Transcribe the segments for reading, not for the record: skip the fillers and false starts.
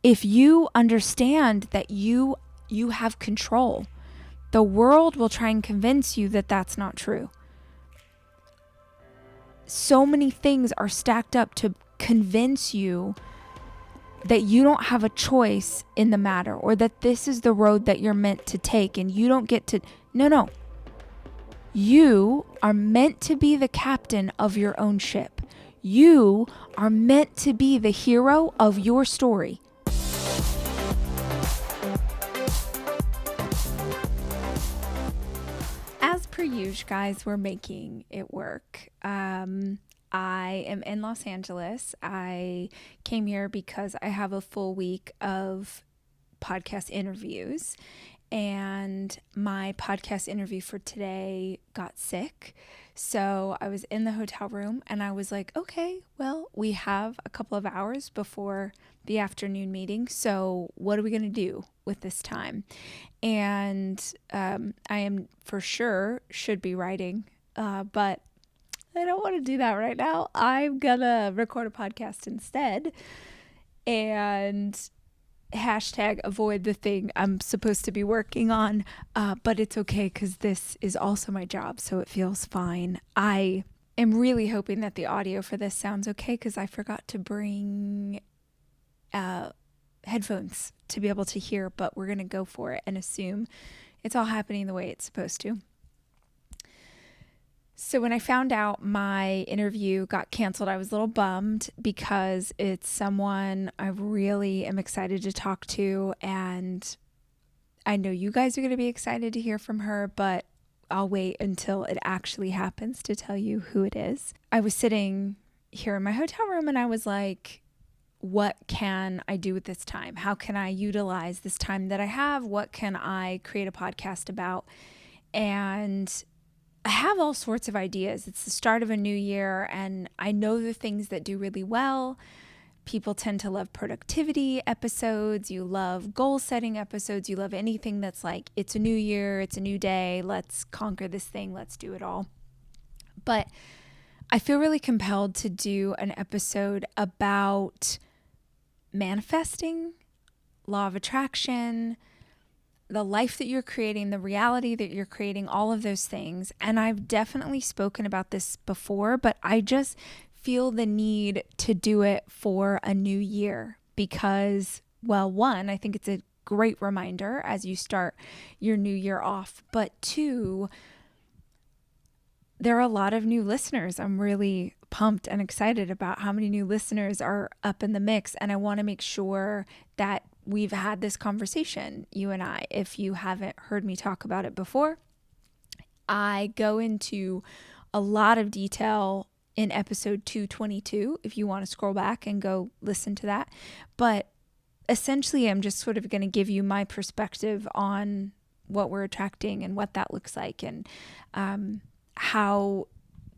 if you understand that you have control, the world will try and convince you that that's not true. So many things are stacked up to convince you that you don't have a choice in the matter, or that this is the road that you're meant to take and you don't get to. No. You are meant to be the captain of your own ship. You are meant to be the hero of your story. As per usual, guys, we're making it work. I am in Los Angeles. I came here because I have a full week of podcast interviews, and my podcast interview for today got sick. So I was in the hotel room and I was like, okay, well, we have a couple of hours before the afternoon meeting. So what are we going to do with this time? And I am for sure should be writing, but I don't want to do that right now. I'm going to record a podcast instead and #avoid the thing I'm supposed to be working on. But it's okay because this is also my job, so it feels fine. I am really hoping that the audio for this sounds okay because I forgot to bring headphones to be able to hear, but we're going to go for it and assume it's all happening the way it's supposed to. So when I found out my interview got canceled, I was a little bummed because it's someone I really am excited to talk to, and I know you guys are going to be excited to hear from her, but I'll wait until it actually happens to tell you who it is. I was sitting here in my hotel room and I was like, what can I do with this time? How can I utilize this time that I have? What can I create a podcast about? And I have all sorts of ideas. It's the start of a new year, and I know the things that do really well. People tend to love productivity episodes. You love goal setting episodes. You love anything that's like, it's a new year, it's a new day. Let's conquer this thing. Let's do it all. But I feel really compelled to do an episode about manifesting, law of attraction, the life that you're creating, the reality that you're creating, all of those things. And I've definitely spoken about this before, but I just feel the need to do it for a new year because, well, one, I think it's a great reminder as you start your new year off, but two, there are a lot of new listeners. I'm really pumped and excited about how many new listeners are up in the mix, and I want to make sure that we've had this conversation, you and I. If you haven't heard me talk about it before, I go into a lot of detail in episode 222, if you want to scroll back and go listen to that. But essentially, I'm just sort of going to give you my perspective on what we're attracting and what that looks like, and how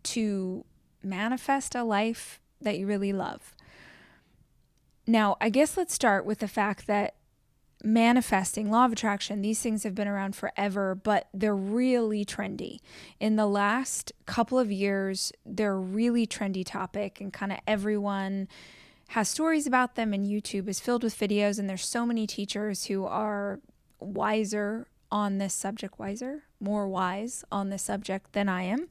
to manifest a life that you really love. Now, I guess let's start with the fact that manifesting, law of attraction, these things have been around forever, but they're really trendy. In the last couple of years, they're a really trendy topic, and kind of everyone has stories about them, and YouTube is filled with videos, and there's so many teachers who are wiser on this subject, more wise on this subject than I am.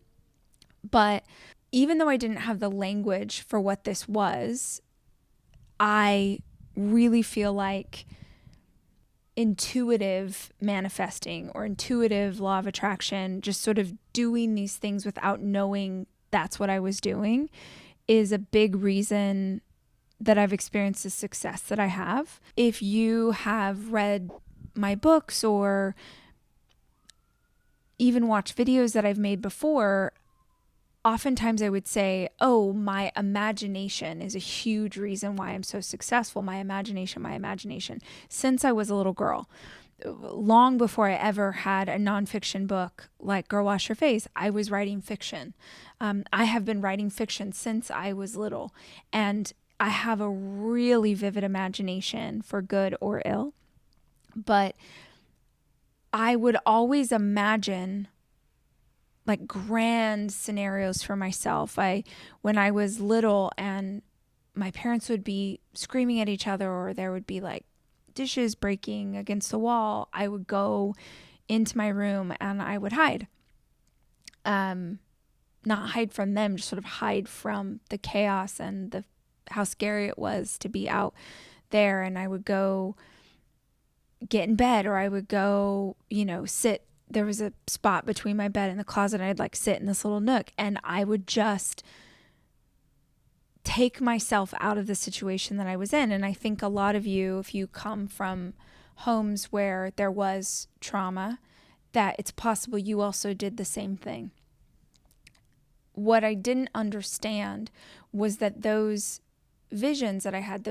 But even though I didn't have the language for what this was, I really feel like intuitive manifesting or intuitive law of attraction, just sort of doing these things without knowing that's what I was doing, is a big reason that I've experienced the success that I have. If you have read my books or even watched videos that I've made before, oftentimes I would say, oh, my imagination is a huge reason why I'm so successful. My imagination. Since I was a little girl, long before I ever had a nonfiction book like Girl Wash Your Face, I was writing fiction. I have been writing fiction since I was little, and I have a really vivid imagination for good or ill. But I would always imagine like grand scenarios for myself. When I was little and my parents would be screaming at each other, or there would be like dishes breaking against the wall, I would go into my room and I would hide. Not hide from them, just sort of hide from the chaos and how scary it was to be out there. And I would go get in bed, or I would go, sit. There was a spot between my bed and the closet, and I'd like sit in this little nook, and I would just take myself out of the situation that I was in. And I think a lot of you, if you come from homes where there was trauma, that it's possible you also did the same thing. What I didn't understand was that those visions that I had,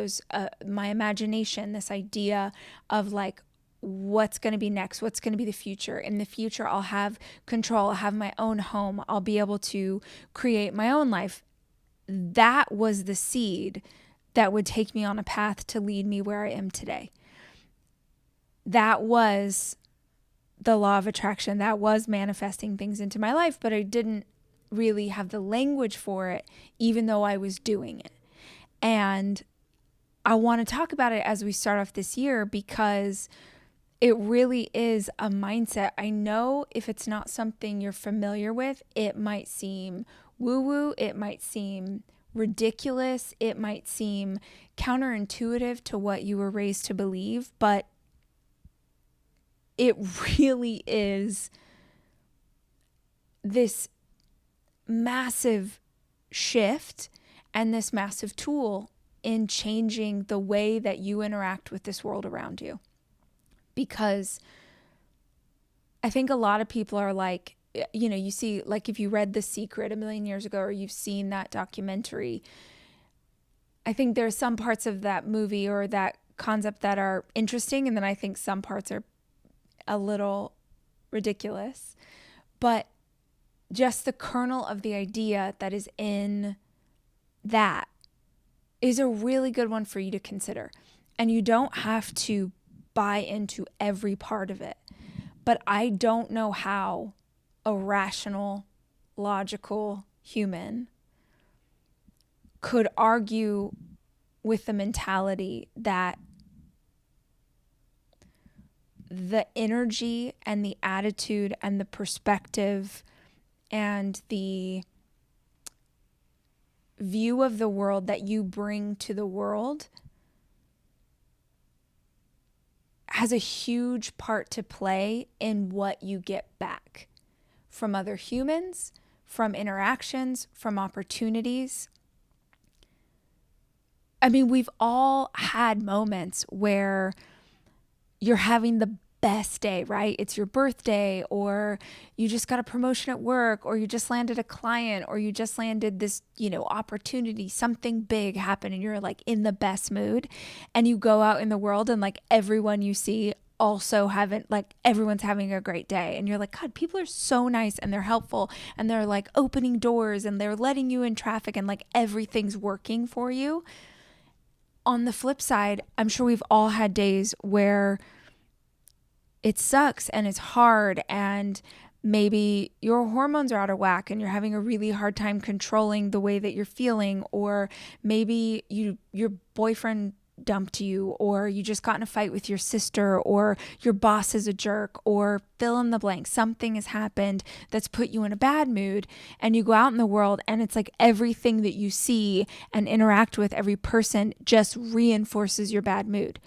my imagination, this idea of like, what's going to be next, what's going to be the future. In the future, I'll have control, I'll have my own home, I'll be able to create my own life. That was the seed that would take me on a path to lead me where I am today. That was the law of attraction. That was manifesting things into my life, but I didn't really have the language for it, even though I was doing it. And I want to talk about it as we start off this year, because it really is a mindset. I know if it's not something you're familiar with, it might seem woo-woo, it might seem ridiculous, it might seem counterintuitive to what you were raised to believe, but it really is this massive shift and this massive tool in changing the way that you interact with this world around you. Because I think a lot of people are like, you see, like if you read The Secret a million years ago, or you've seen that documentary, I think there's some parts of that movie or that concept that are interesting. And then I think some parts are a little ridiculous. But just the kernel of the idea that is in that is a really good one for you to consider. And you don't have to buy into every part of it. But I don't know how a rational, logical human could argue with the mentality that the energy and the attitude and the perspective and the view of the world that you bring to the world has a huge part to play in what you get back from other humans, from interactions, from opportunities. I mean, we've all had moments where you're having the best day, right? It's your birthday, or you just got a promotion at work, or you just landed a client, or you just landed this, opportunity, something big happened, and you're like in the best mood, and you go out in the world and like everyone you see also everyone's having a great day, and you're like, God, people are so nice, and they're helpful, and they're like opening doors, and they're letting you in traffic, and like everything's working for you. On the flip side, I'm sure we've all had days where it sucks and it's hard, and maybe your hormones are out of whack and you're having a really hard time controlling the way that you're feeling, or maybe your boyfriend dumped you, or you just got in a fight with your sister, or your boss is a jerk, or fill in the blank. Something has happened that's put you in a bad mood, and you go out in the world and it's like everything that you see and interact with, every person just reinforces your bad mood.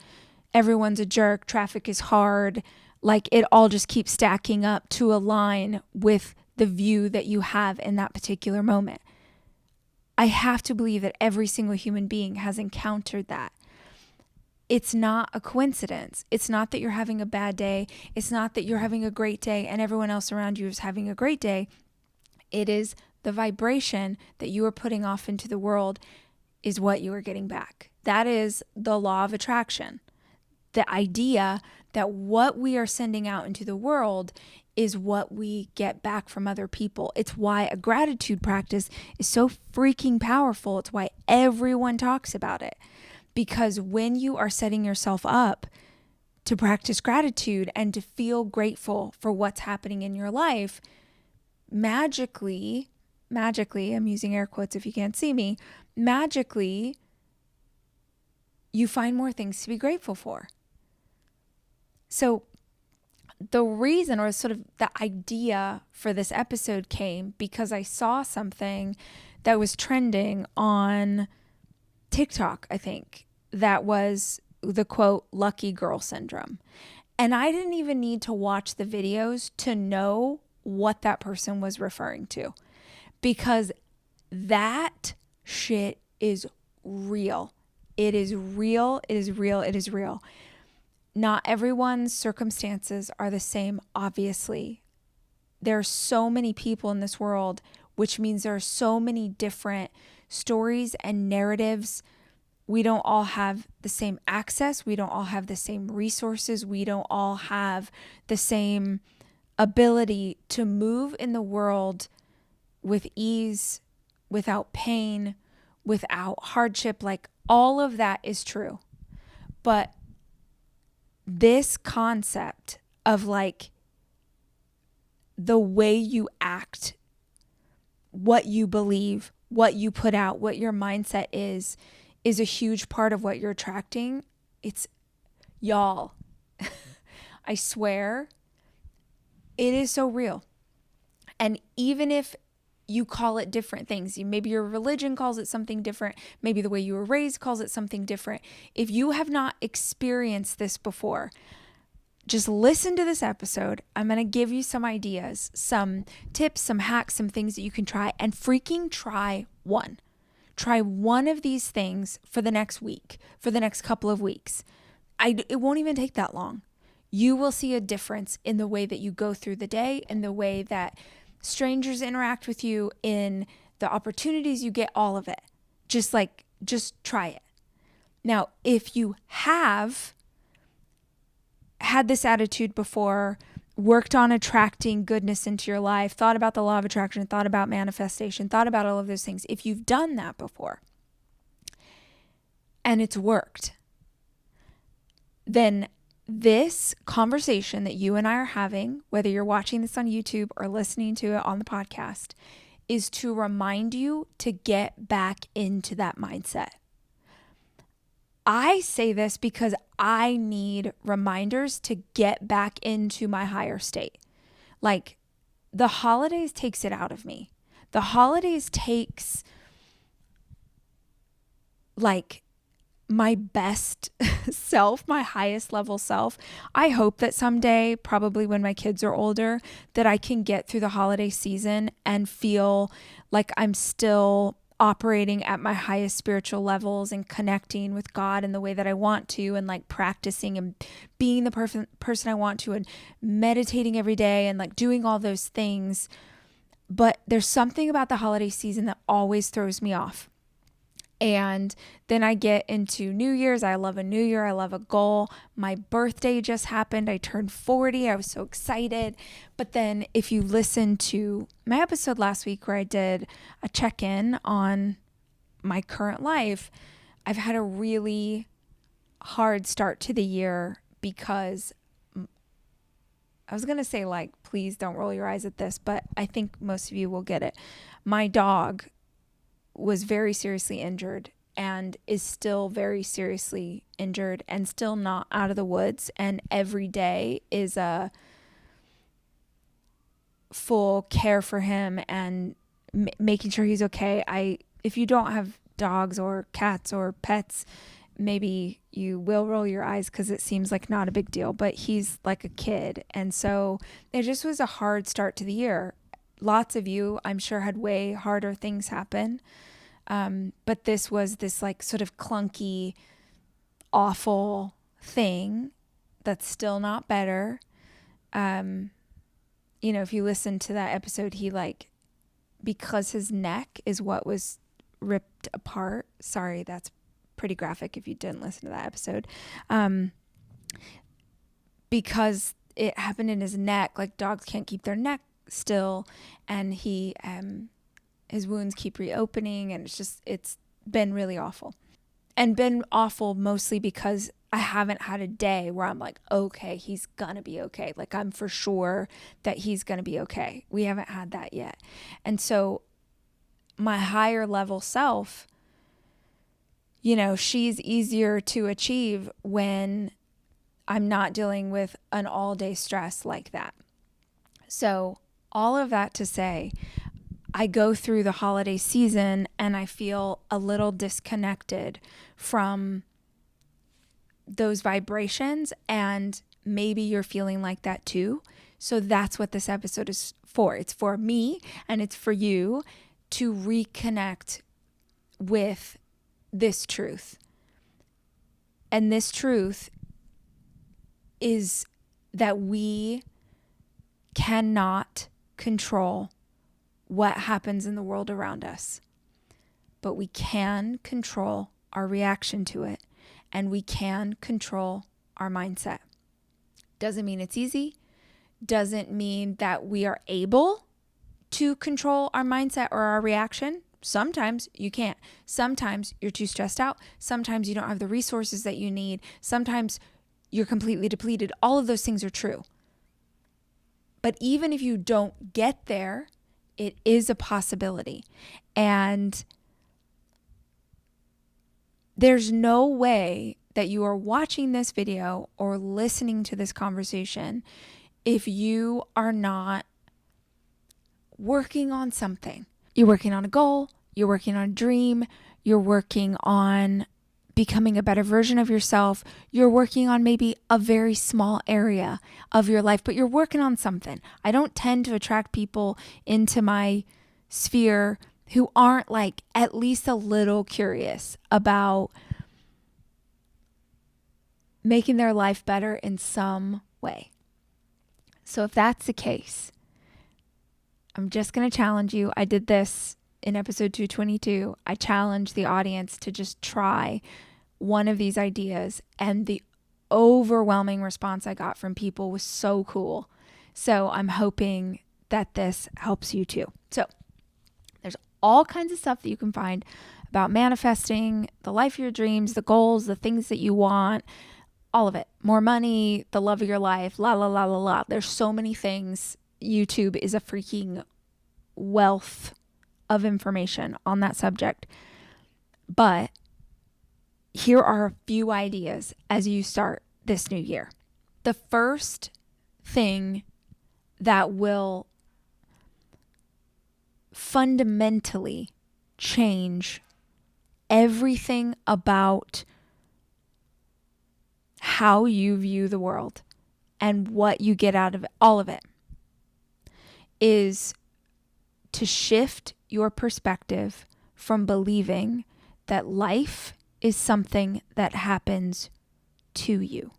Everyone's a jerk, traffic is hard, like it all just keeps stacking up to align with the view that you have in that particular moment. I have to believe that every single human being has encountered that. It's not a coincidence. It's not that you're having a bad day. It's not that you're having a great day and everyone else around you is having a great day. It is the vibration that you are putting off into the world is what you are getting back. That is the law of attraction. The idea that what we are sending out into the world is what we get back from other people. It's why a gratitude practice is so freaking powerful. It's why everyone talks about it. Because when you are setting yourself up to practice gratitude and to feel grateful for what's happening in your life, magically, I'm using air quotes if you can't see me, magically, you find more things to be grateful for. So the reason, or sort of the idea for this episode, came because I saw something that was trending on TikTok, I think, that was the quote, lucky girl syndrome. And I didn't even need to watch the videos to know what that person was referring to, because that shit is real. It is real. It is real. It is real. Not everyone's circumstances are the same, obviously. There are so many people in this world, which means there are so many different stories and narratives. We don't all have the same access. We don't all have the same resources. We don't all have the same ability to move in the world with ease, without pain, without hardship. Like, all of that is true. But this concept of like the way you act, what you believe, what you put out, what your mindset is a huge part of what you're attracting. It's, y'all, I swear, it is so real. And even if you call it different things, maybe your religion calls it something different, maybe the way you were raised calls it something different. If you have not experienced this before, just listen to this episode. I'm going to give you some ideas, some tips, some hacks, some things that you can try, and freaking try one. Try one of these things for the next week, for the next couple of weeks. It won't even take that long. You will see a difference in the way that you go through the day, in the way that strangers interact with you, in the opportunities you get, all of it. Just try it. Now, if you have had this attitude before, worked on attracting goodness into your life, thought about the law of attraction, thought about manifestation, thought about all of those things, if you've done that before and it's worked, then this conversation that you and I are having, whether you're watching this on YouTube or listening to it on the podcast, is to remind you to get back into that mindset. I say this because I need reminders to get back into my higher state. Like, the holidays takes it out of me. The holidays takes like my best self, my highest level self. I hope that someday, probably when my kids are older, that I can get through the holiday season and feel like I'm still operating at my highest spiritual levels and connecting with God in the way that I want to, and like practicing and being the person I want to, and meditating every day and like doing all those things. But there's something about the holiday season that always throws me off. And then I get into New Year's. I love a new year. I love a goal. My birthday just happened. I turned 40. I was so excited. But then if you listen to my episode last week where I did a check-in on my current life, I've had a really hard start to the year because I was going to say, like, please don't roll your eyes at this, but I think most of you will get it. My dog was very seriously injured and is still very seriously injured and still not out of the woods. And every day is a full care for him and making sure he's okay. If you don't have dogs or cats or pets, maybe you will roll your eyes because it seems like not a big deal, but he's like a kid. And so it just was a hard start to the year. Lots of you, I'm sure, had way harder things happen. But this was this like sort of clunky, awful thing that's still not better. If you listen to that episode, he because his neck is what was ripped apart. Sorry, that's pretty graphic if you didn't listen to that episode. Because it happened in his neck, like dogs can't keep their neck still, and his wounds keep reopening, and it's been really awful. And been awful mostly because I haven't had a day where I'm like, okay, he's gonna be okay. Like, I'm for sure that he's gonna be okay. We haven't had that yet. And so my higher level self she's easier to achieve when I'm not dealing with an all-day stress like that. So all of that to say, I go through the holiday season and I feel a little disconnected from those vibrations, and maybe you're feeling like that too. So that's what this episode is for. It's for me and it's for you to reconnect with this truth. And this truth is that we cannot control what happens in the world around us, but we can control our reaction to it, and we can control our mindset. Doesn't mean it's easy. Doesn't mean that we are able to control our mindset or our reaction. Sometimes you can't. Sometimes you're too stressed out. Sometimes you don't have the resources that you need. Sometimes you're completely depleted. All of those things are true. But even if you don't get there, it is a possibility. And there's no way that you are watching this video or listening to this conversation if you are not working on something. You're working on a goal, you're working on a dream, you're working on becoming a better version of yourself, you're working on maybe a very small area of your life, but you're working on something. I don't tend to attract people into my sphere who aren't like at least a little curious about making their life better in some way. So if that's the case, I'm just going to challenge you. I did this in episode 222. I challenged the audience to just try one of these ideas, and the overwhelming response I got from people was so cool. So I'm hoping that this helps you too. So there's all kinds of stuff that you can find about manifesting the life of your dreams, the goals, the things that you want, all of it. More money, the love of your life, la, la, la, la, la. There's so many things. YouTube is a freaking wealth of information on that subject. But here are a few ideas as you start this new year. The first thing that will fundamentally change everything about how you view the world and what you get out of it, all of it, is to shift your perspective from believing that life is something that happens to you.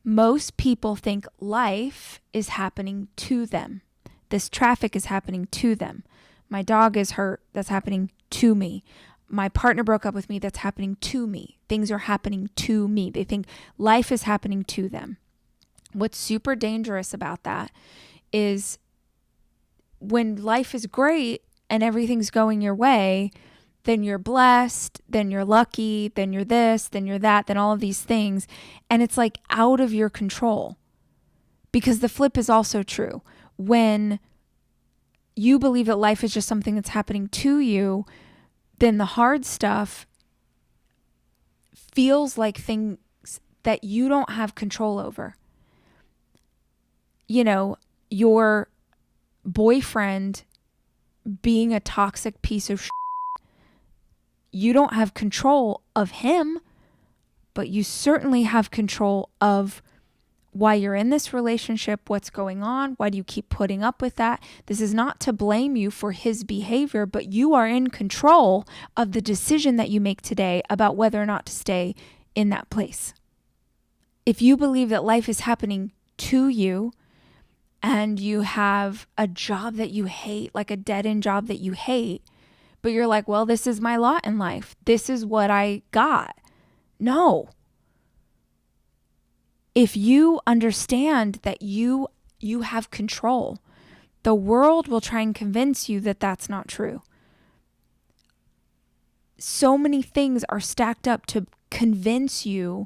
Most people think life is happening to them. This traffic is happening to them. My dog is hurt. That's happening to me. My partner broke up with me. That's happening to me. Things are happening to me. They think life is happening to them. What's super dangerous about that is when life is great and everything's going your way, then you're blessed, then you're lucky, then you're this, then you're that, then all of these things. And it's like out of your control. Because the flip is also true. When you believe that life is just something that's happening to you, then the hard stuff feels like things that you don't have control over. You know, your boyfriend being a toxic piece of shit. You don't have control of him, but you certainly have control of why you're in this relationship, what's going on, why do you keep putting up with that? This is not to blame you for his behavior, but you are in control of the decision that you make today about whether or not to stay in that place. If you believe that life is happening to you and you have a job that you hate, like a dead-end job that you hate, but you're like, well, this is my lot in life. This is what I got. No. If you understand that you have control, the world will try and convince you that that's not true. So many things are stacked up to convince you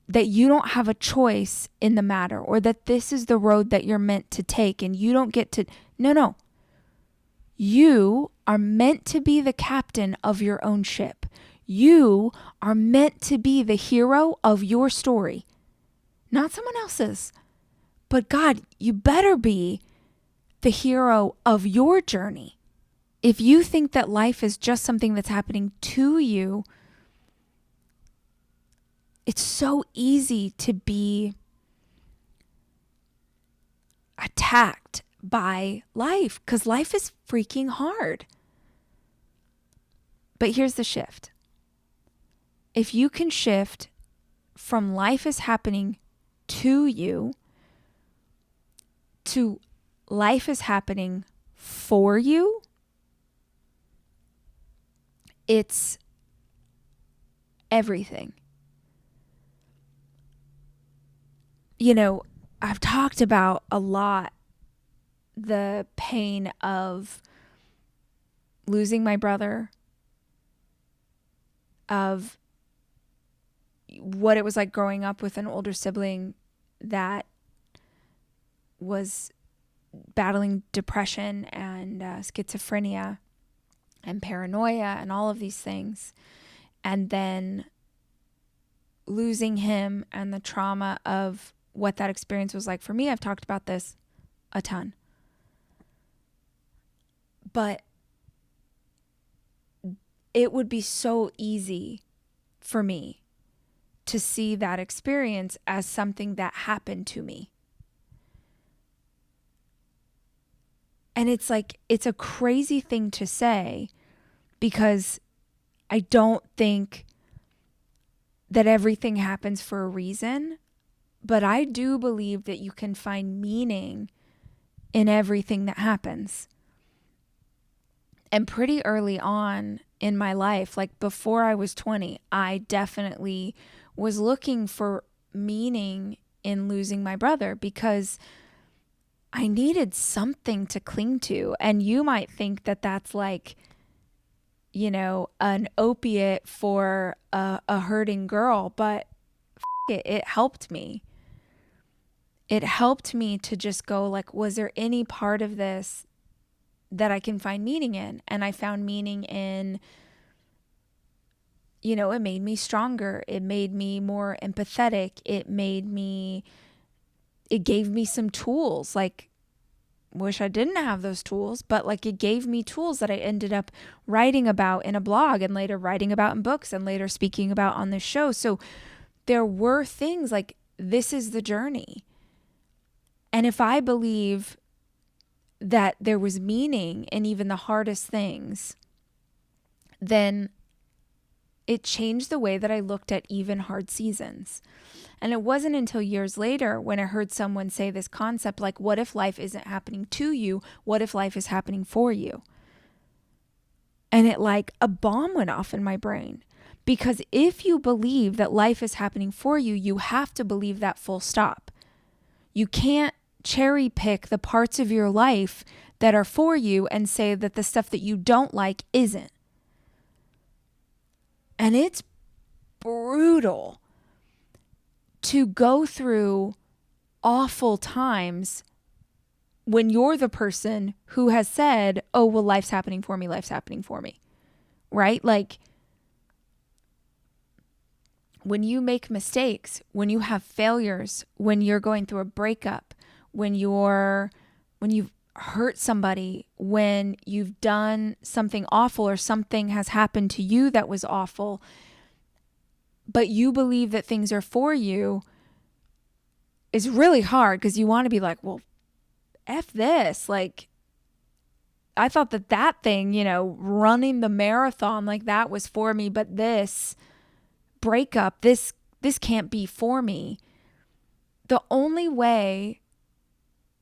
that you don't have a choice in the matter, or that this is the road that you're meant to take and you don't get to. No. You are meant to be the captain of your own ship. You are meant to be the hero of your story, not someone else's. But God, you better be the hero of your journey. If you think that life is just something that's happening to you, it's so easy to be attacked by life because life is freaking hard. But here's the shift. If you can shift from life is happening to you to life is happening for you, it's everything. You know, I've talked about a lot the pain of losing my brother, of what it was like growing up with an older sibling that was battling depression and schizophrenia and paranoia and all of these things. And then losing him and the trauma of what that experience was like for me. I've talked about this a ton. But it would be so easy for me to see that experience as something that happened to me. And it's like, it's a crazy thing to say because I don't think that everything happens for a reason, but I do believe that you can find meaning in everything that happens. And pretty early on in my life, like before I was 20, I definitely was looking for meaning in losing my brother because I needed something to cling to. And you might think that that's like, you know, an opiate for a hurting girl, but it helped me. It helped me to just go like, was there any part of this that I can find meaning in? And I found meaning in, you know, it made me stronger. It made me more empathetic. It gave me some tools. Like, wish I didn't have those tools, but like it gave me tools that I ended up writing about in a blog and later writing about in books and later speaking about on this show. So there were things like, this is the journey. And if I believe that there was meaning in even the hardest things, then it changed the way that I looked at even hard seasons. And it wasn't until years later when I heard someone say this concept, like, what if life isn't happening to you? What if life is happening for you? And it like a bomb went off in my brain. Because if you believe that life is happening for you, you have to believe that full stop. You can't cherry pick the parts of your life that are for you and say that the stuff that you don't like isn't. And it's brutal to go through awful times when you're the person who has said, oh, well, life's happening for me, right? Like, when you make mistakes, when you have failures, when you're going through a breakup, when you've hurt somebody, when you've done something awful or something has happened to you that was awful, but you believe that things are for you, is really hard because you want to be like, well, F this. Like, I thought that thing, you know, running the marathon, like that was for me, but this breakup, this can't be for me. The only way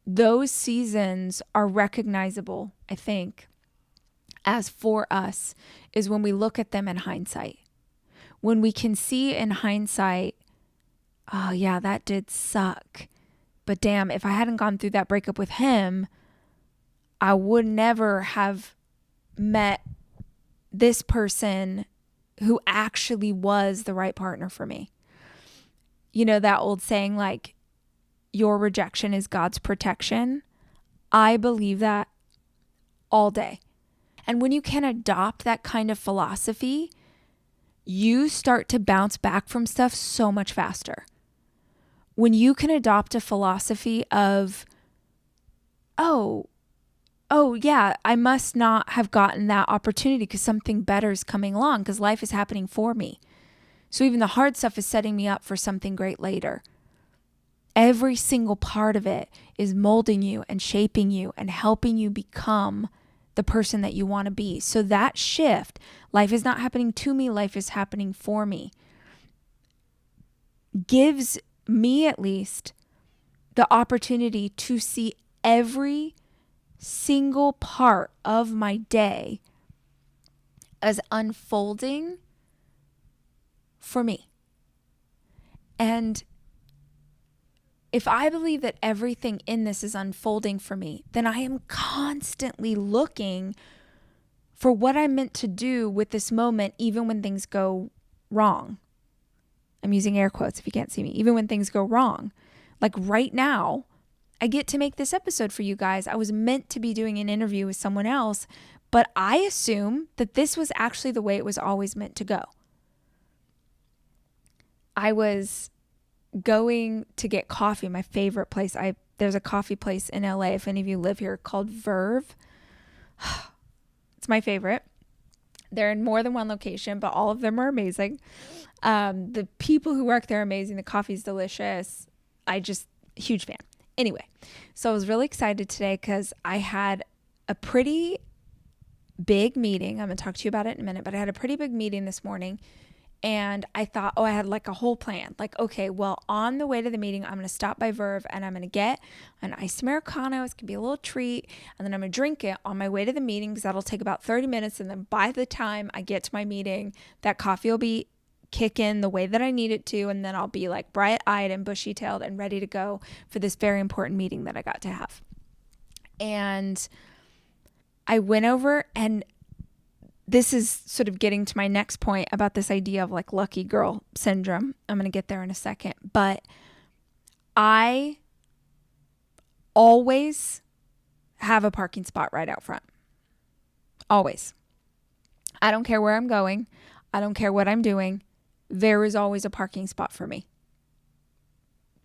those seasons are recognizable, I think, as for us is when we look at them in hindsight. When we can see in hindsight, oh yeah, that did suck. But damn, if I hadn't gone through that breakup with him, I would never have met this person who actually was the right partner for me. You know, that old saying, like, your rejection is God's protection. I believe that all day. And when you can adopt that kind of philosophy, you start to bounce back from stuff so much faster. When you can adopt a philosophy of, oh yeah, I must not have gotten that opportunity because something better is coming along, because life is happening for me. So even the hard stuff is setting me up for something great later. Every single part of it is molding you and shaping you and helping you become the person that you want to be. So that shift, life is not happening to me, life is happening for me, gives me at least the opportunity to see every single part of my day as unfolding for me. And if I believe that everything in this is unfolding for me, then I am constantly looking for what I'm meant to do with this moment, even when things go wrong. I'm using air quotes if you can't see me. Even when things go wrong. Like right now, I get to make this episode for you guys. I was meant to be doing an interview with someone else, but I assume that this was actually the way it was always meant to go. I was going to get coffee, my favorite place. There's a coffee place in LA, if any of you live here, called Verve. It's my favorite. They're in more than one location, but all of them are amazing. The people who work there are amazing. The coffee's delicious. Huge fan. Anyway, so I was really excited today because I had a pretty big meeting. I'm going to talk to you about it in a minute, but I had a pretty big meeting this morning. And I thought, I had like a whole plan. Like, okay, well, on the way to the meeting, I'm going to stop by Verve and I'm going to get an iced Americano. It's going to be a little treat. And then I'm going to drink it on my way to the meeting because that'll take about 30 minutes. And then by the time I get to my meeting, that coffee will be kicking the way that I need it to. And then I'll be like bright-eyed and bushy-tailed and ready to go for this very important meeting that I got to have. And I went over, and this is sort of getting to my next point about this idea of like lucky girl syndrome. I'm going to get there in a second, but I always have a parking spot right out front. Always. I don't care where I'm going. I don't care what I'm doing. There is always a parking spot for me.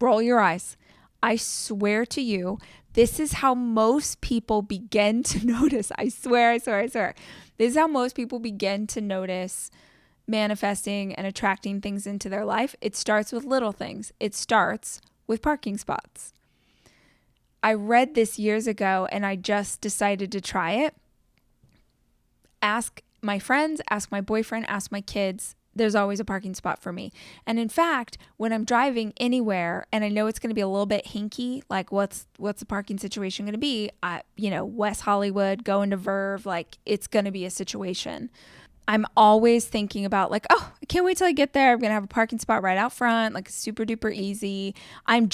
Roll your eyes. I swear to you, this is how most people begin to notice. I swear. This is how most people begin to notice manifesting and attracting things into their life. It starts with little things. It starts with parking spots. I read this years ago and I just decided to try it. Ask my friends, ask my boyfriend, ask my kids. There's always a parking spot for me. And in fact, when I'm driving anywhere and I know it's going to be a little bit hinky, like what's the parking situation going to be? West Hollywood, going to Verve, like it's going to be a situation. I'm always thinking about like, oh, I can't wait till I get there. I'm going to have a parking spot right out front, like super duper easy. I'm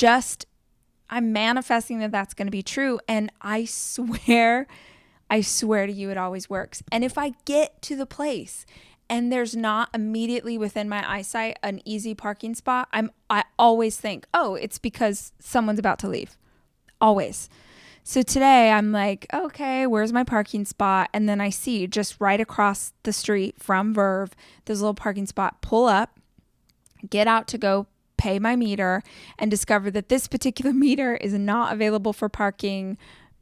manifesting that that's going to be true. And I swear to you, it always works. And if I get to the place and there's not immediately within my eyesight an easy parking spot, I always think, oh, it's because someone's about to leave. Always. So today I'm like, okay, where's my parking spot? And then I see just right across the street from Verve, there's a little parking spot. Pull up, get out to go pay my meter, and discover that this particular meter is not available for parking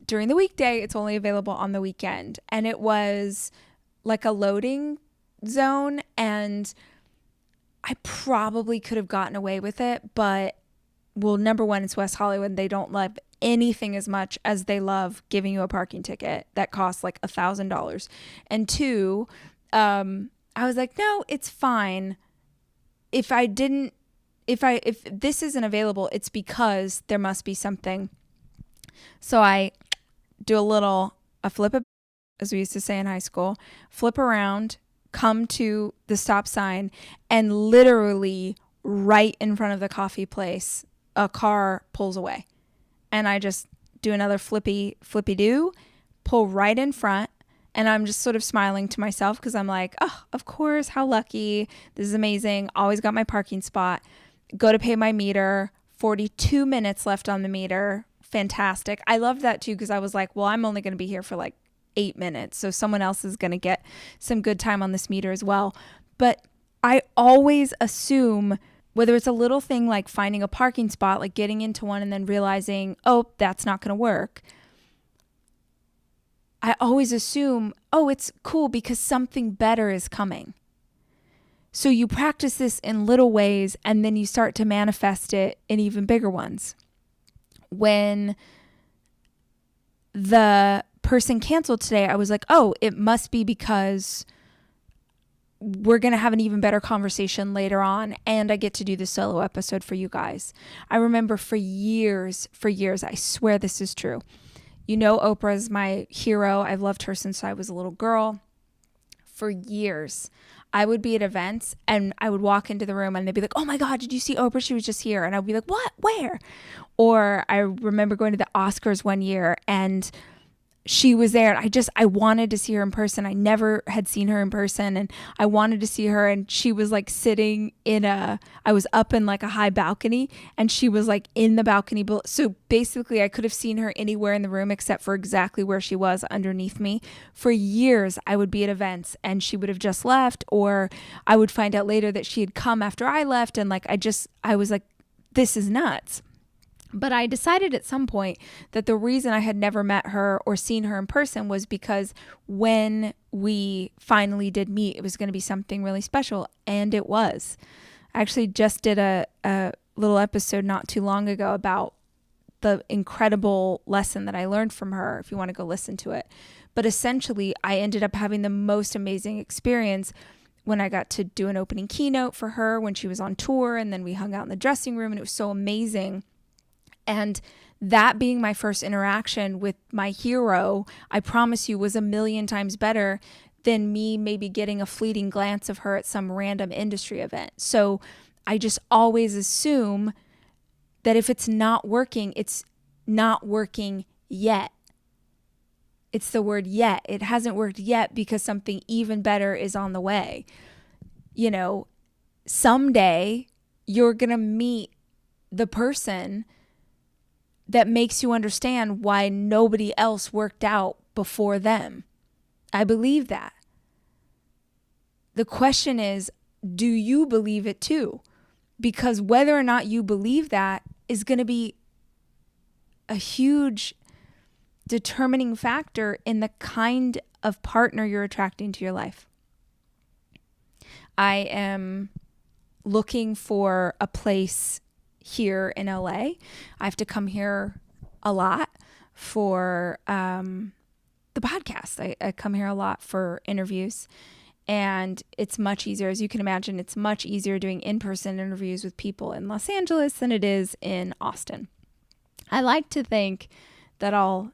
during the weekday. It's only available on the weekend. And it was like a loading zone, and I probably could have gotten away with it, but well, number one, it's West Hollywood. They don't love anything as much as they love giving you a parking ticket that costs like $1,000. And two, I was like, no, it's fine. If this isn't available, it's because there must be something. So I do a flip, as we used to say in high school, flip around, come to the stop sign, and literally right in front of the coffee place, a car pulls away. And I just do another flippy do, pull right in front. And I'm just sort of smiling to myself because I'm like, oh, of course, how lucky. This is amazing. Always got my parking spot. Go to pay my meter. 42 minutes left on the meter. Fantastic. I loved that too because I was like, well, I'm only going to be here for like 8 minutes. So someone else is going to get some good time on this meter as well. But I always assume, whether it's a little thing like finding a parking spot, like getting into one and then realizing, oh, that's not going to work. I always assume, oh, it's cool because something better is coming. So you practice this in little ways and then you start to manifest it in even bigger ones. When the person canceled today, I was like, oh, it must be because we're going to have an even better conversation later on, and I get to do the solo episode for you guys. I remember for years, I swear this is true. You know, Oprah's my hero. I've loved her since I was a little girl. For years, I would be at events and I would walk into the room and they'd be like, oh my God, did you see Oprah? She was just here. And I'd be like, what? Where? Or I remember going to the Oscars one year and she was there and I wanted to see her in person. I never had seen her in person and I wanted to see her, and she was like sitting I was up in like a high balcony and she was like in the balcony. So basically I could have seen her anywhere in the room except for exactly where she was underneath me. For years I would be at events and she would have just left, or I would find out later that she had come after I left, and like I was like, this is nuts. But I decided at some point that the reason I had never met her or seen her in person was because when we finally did meet, it was going to be something really special. And it was. I actually just did a little episode not too long ago about the incredible lesson that I learned from her, if you want to go listen to it. But essentially, I ended up having the most amazing experience when I got to do an opening keynote for her when she was on tour. And then we hung out in the dressing room and it was so amazing. And that being my first interaction with my hero, I promise you, was a million times better than me maybe getting a fleeting glance of her at some random industry event. So I just always assume that if it's not working, it's not working yet. It's the word yet. It hasn't worked yet because something even better is on the way. You know, someday you're going to meet the person that makes you understand why nobody else worked out before them. I believe that. The question is, do you believe it too? Because whether or not you believe that is going to be a huge determining factor in the kind of partner you're attracting to your life. I am looking for a place here in LA. I have to come here a lot for the podcast. I come here a lot for interviews, and it's much easier. As you can imagine, it's much easier doing in-person interviews with people in Los Angeles than it is in Austin. I like to think that I'll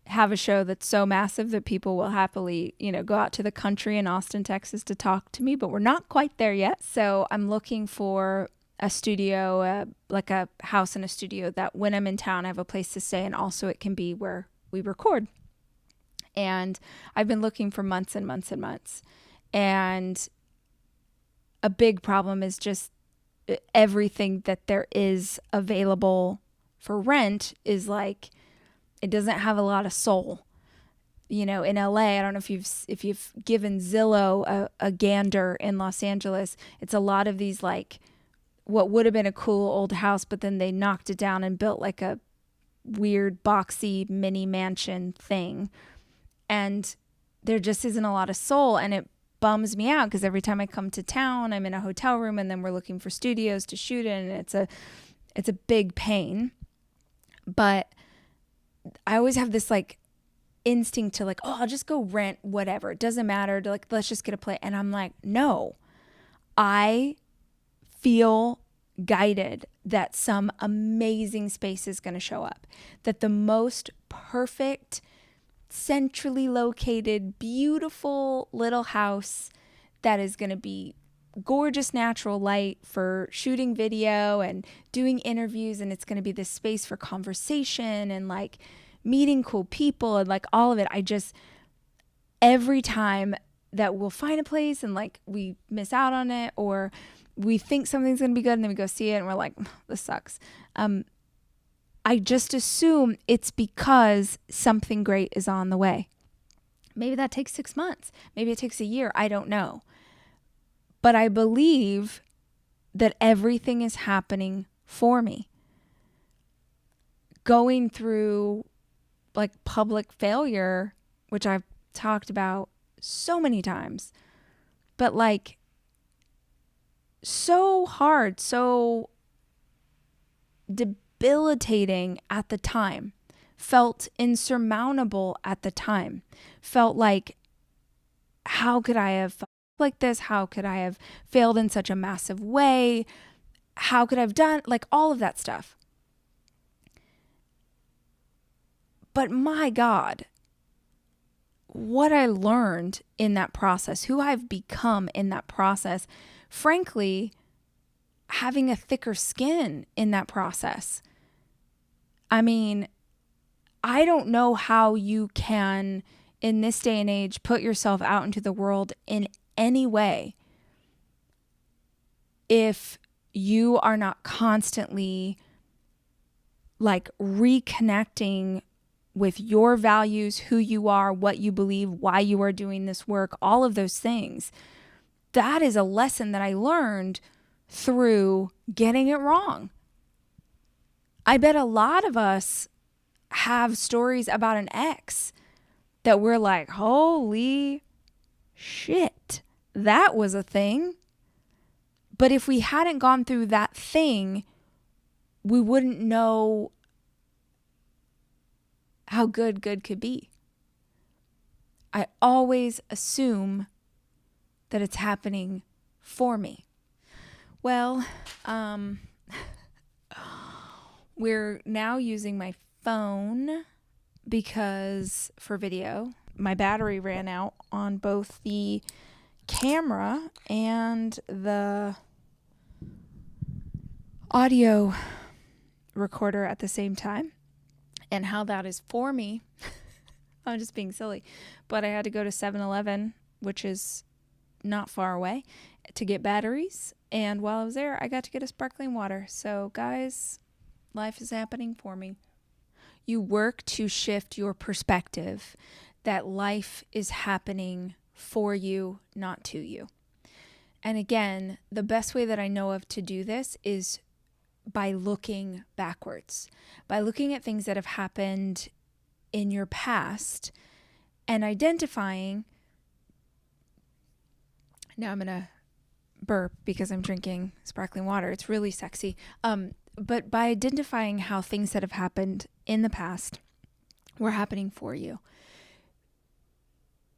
have a show that's so massive that people will happily, go out to the country in Austin, Texas to talk to me, but we're not quite there yet. So I'm looking for a studio, like a house and a studio that when I'm in town, I have a place to stay, and also it can be where we record. And I've been looking for months and months and months. And a big problem is just everything that there is available for rent is like, it doesn't have a lot of soul. In LA, I don't know if you've given Zillow a gander in Los Angeles. It's a lot of these like what would have been a cool old house, but then they knocked it down and built like a weird boxy mini mansion thing. And there just isn't a lot of soul, and it bums me out because every time I come to town, I'm in a hotel room and then we're looking for studios to shoot in, and it's a big pain. But I always have this like instinct to like, oh, I'll just go rent whatever. It doesn't matter. To like, let's just get a place. And I'm like, no, I feel guided that some amazing space is going to show up, that the most perfect, centrally located, beautiful little house that is going to be gorgeous natural light for shooting video and doing interviews, and it's going to be this space for conversation and like meeting cool people and like all of it. Every time that we'll find a place and like we miss out on it, or we think something's going to be good and then we go see it and we're like, this sucks. I just assume it's because something great is on the way. Maybe that takes 6 months. Maybe it takes a year. I don't know. But I believe that everything is happening for me. Going through like public failure, which I've talked about so many times, but like so hard, so debilitating at the time, felt insurmountable at the time, felt like, how could I have like this? How could I have failed in such a massive way? How could I have done like all of that stuff? But my God, what I learned in that process, who I've become in that process, frankly, having a thicker skin in that process. I mean, I don't know how you can, in this day and age, put yourself out into the world in any way if you are not constantly like reconnecting with your values, who you are, what you believe, why you are doing this work, all of those things. That is a lesson that I learned through getting it wrong. I bet a lot of us have stories about an ex that we're like, holy shit, that was a thing. But if we hadn't gone through that thing, we wouldn't know how good could be. I always assume that it's happening for me. Well, we're now using my phone because for video, my battery ran out on both the camera and the audio recorder at the same time. And how that is for me, I'm just being silly, but I had to go to 7-Eleven, which is not far away, to get batteries. And while I was there, I got to get a sparkling water. So guys, life is happening for me. You work to shift your perspective that life is happening for you, not to you. And again, the best way that I know of to do this is by looking backwards, by looking at things that have happened in your past and identifying. Now I'm going to burp because I'm drinking sparkling water. It's really sexy. But by identifying how things that have happened in the past were happening for you,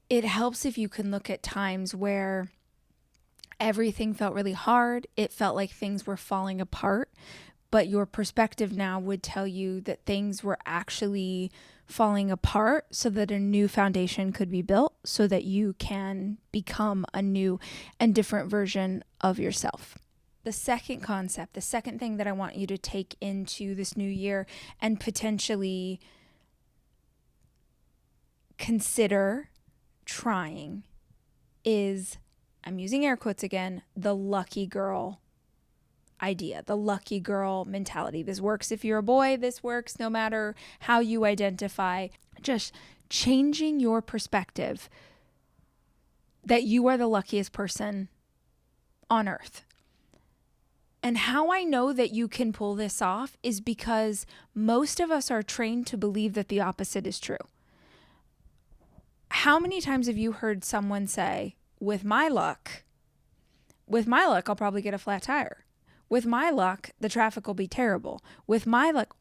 it helps if you can look at times where everything felt really hard. It felt like things were falling apart, but your perspective now would tell you that things were actually falling apart so that a new foundation could be built so that you can become a new and different version of yourself. The second concept, the second thing that I want you to take into this new year and potentially consider trying is, I'm using air quotes again, the lucky girl idea, the lucky girl mentality. This works if you're a boy, this works no matter how you identify. Just changing your perspective that you are the luckiest person on earth. And how I know that you can pull this off is because most of us are trained to believe that the opposite is true. How many times have you heard someone say, with my luck, I'll probably get a flat tire. With my luck, the traffic will be terrible. With my luck,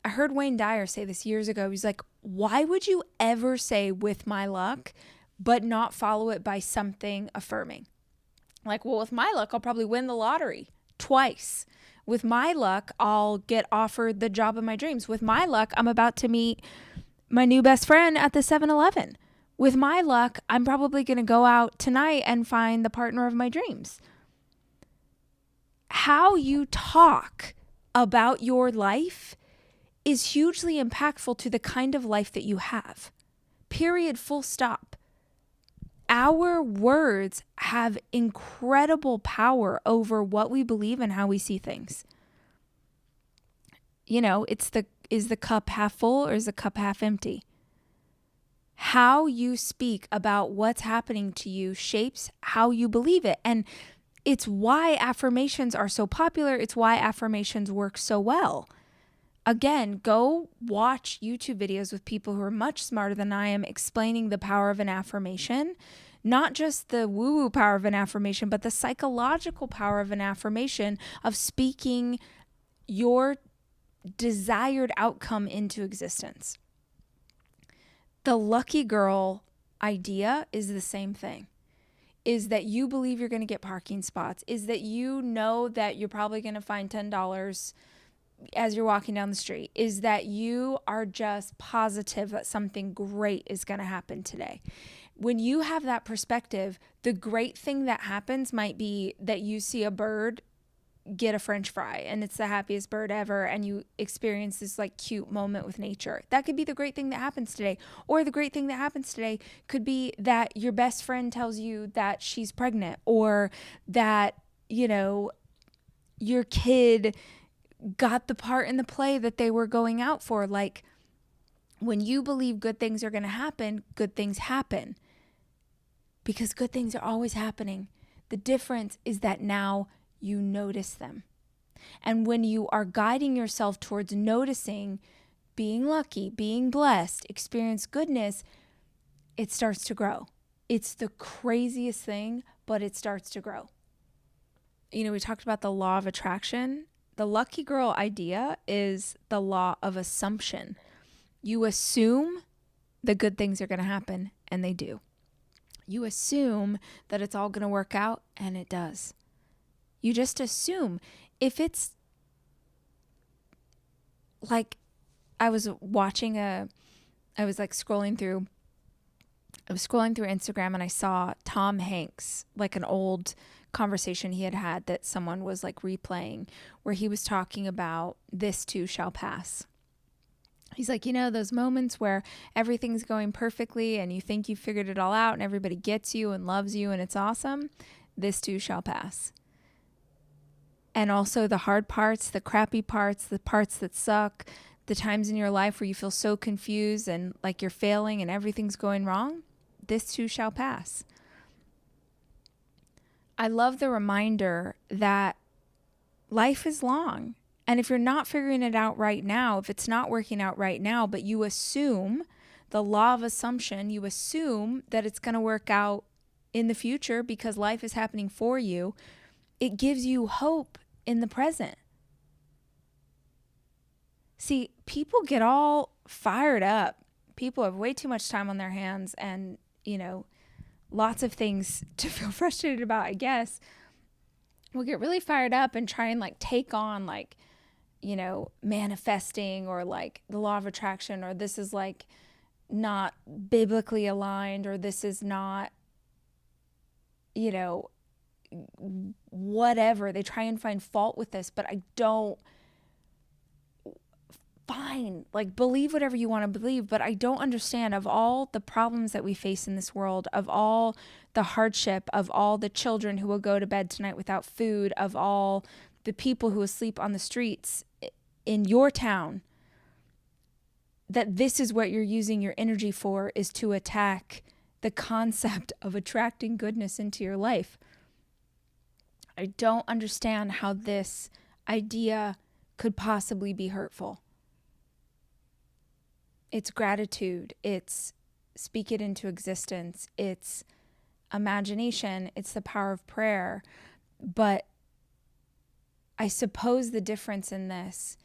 I heard Wayne Dyer say this years ago. He's like, why would you ever say with my luck, but not follow it by something affirming? Like, well, with my luck, I'll probably win the lottery twice. With my luck, I'll get offered the job of my dreams. With my luck, I'm about to meet my new best friend at the 7-Eleven. With my luck, I'm probably going to go out tonight and find the partner of my dreams. How you talk about your life is hugely impactful to the kind of life that you have. Period, full stop. Our words have incredible power over what we believe and how we see things. You know, is the cup half full or is the cup half empty? How you speak about what's happening to you shapes how you believe it. And it's why affirmations are so popular. It's why affirmations work so well. Again, go watch YouTube videos with people who are much smarter than I am explaining the power of an affirmation, not just the woo-woo power of an affirmation, but the psychological power of an affirmation, of speaking your desired outcome into existence. The lucky girl idea is the same thing. Is that you believe you're going to get parking spots, is that you know that you're probably going to find $10 as you're walking down the street, is that you are just positive that something great is going to happen today. When you have that perspective, the great thing that happens might be that you see a bird get a French fry and it's the happiest bird ever, and you experience this like cute moment with nature. That could be the great thing that happens today. Or the great thing that happens today could be that your best friend tells you that she's pregnant, or that, your kid got the part in the play that they were going out for. Like, when you believe good things are going to happen, good things happen, because good things are always happening. The difference is that now you notice them. And when you are guiding yourself towards noticing, being lucky, being blessed, experience goodness, it starts to grow. It's the craziest thing, but it starts to grow. We talked about the law of attraction. The lucky girl idea is the law of assumption. You assume the good things are going to happen, and they do. You assume that it's all going to work out, and it does. You just assume. If it's like, I was scrolling through Instagram, and I saw Tom Hanks, like an old conversation he had that someone was like replaying, where he was talking about this too shall pass. He's like, those moments where everything's going perfectly and you think you figured it all out and everybody gets you and loves you and it's awesome. This too shall pass. And also the hard parts, the crappy parts, the parts that suck, the times in your life where you feel so confused and like you're failing and everything's going wrong, this too shall pass. I love the reminder that life is long. And if you're not figuring it out right now, if it's not working out right now, but you assume the law of assumption, you assume that it's going to work out in the future because life is happening for you, it gives you hope in the present. See, people get all fired up. People have way too much time on their hands and, lots of things to feel frustrated about, I guess. We'll get really fired up and try and like take on like, manifesting, or like the law of attraction, or this is like not biblically aligned, or this is not, whatever. They try and find fault with this, but I don't. Fine, like believe whatever you want to believe, but I don't understand, of all the problems that we face in this world, of all the hardship, of all the children who will go to bed tonight without food, of all the people who will sleep on the streets in your town, that this is what you're using your energy for, is to attack the concept of attracting goodness into your life. I don't understand how this idea could possibly be hurtful. It's gratitude. It's speak it into existence. It's imagination. It's the power of prayer. But I suppose the difference in this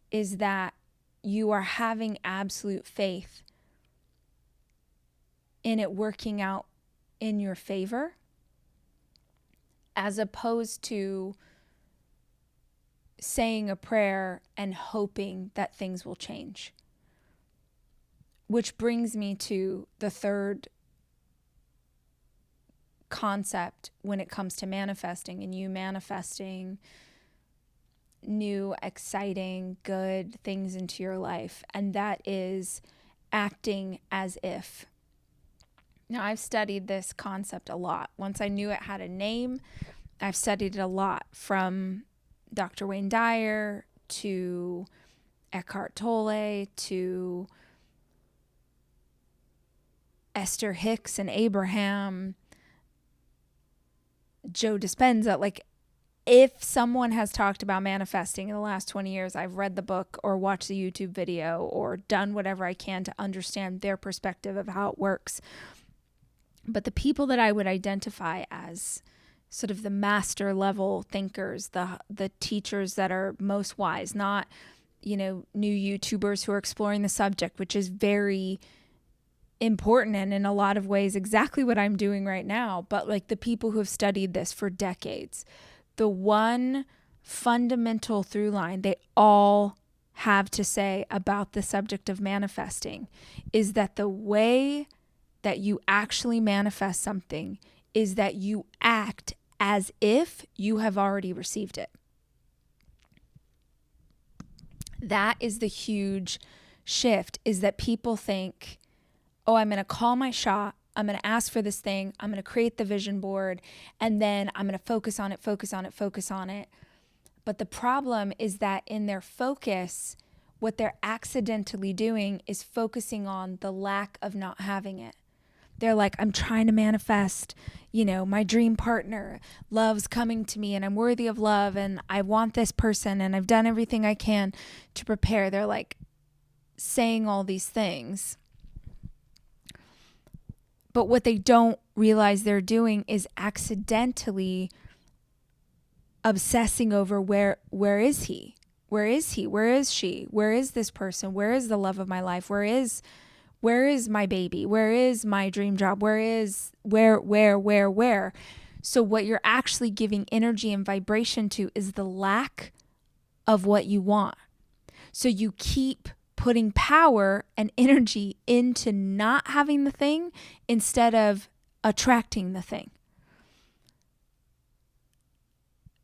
is that you are having absolute faith in it working out in your favor, as opposed to saying a prayer and hoping that things will change. Which brings me to the third concept when it comes to manifesting, and you manifesting new, exciting, good things into your life. And that is acting as if. Now, I've studied this concept a lot. Once I knew it had a name, I've studied it a lot, from Dr. Wayne Dyer to Eckhart Tolle to Esther Hicks and Abraham, Joe Dispenza, like if someone has talked about manifesting in the last 20 years, I've read the book or watched the YouTube video or done whatever I can to understand their perspective of how it works. But the people that I would identify as sort of the master level thinkers, the teachers that are most wise, not, new YouTubers who are exploring the subject, which is very important and in a lot of ways exactly what I'm doing right now, but like the people who have studied this for decades. The one fundamental through line they all have to say about the subject of manifesting is that the way that you actually manifest something is that you act as if you have already received it. That is the huge shift, is that people think, oh, I'm going to call my shot. I'm going to ask for this thing. I'm going to create the vision board, and then I'm going to focus on it. But the problem is that in their focus, what they're accidentally doing is focusing on the lack of not having it. They're like, I'm trying to manifest, my dream partner. Love's coming to me and I'm worthy of love and I want this person and I've done everything I can to prepare. They're like saying all these things. But what they don't realize they're doing is accidentally obsessing over where is he? Where is he? Where is she? Where is this person? Where is the love of my life? Where is my baby? Where is my dream job? Where? So what you're actually giving energy and vibration to is the lack of what you want. So you keep putting power and energy into not having the thing instead of attracting the thing.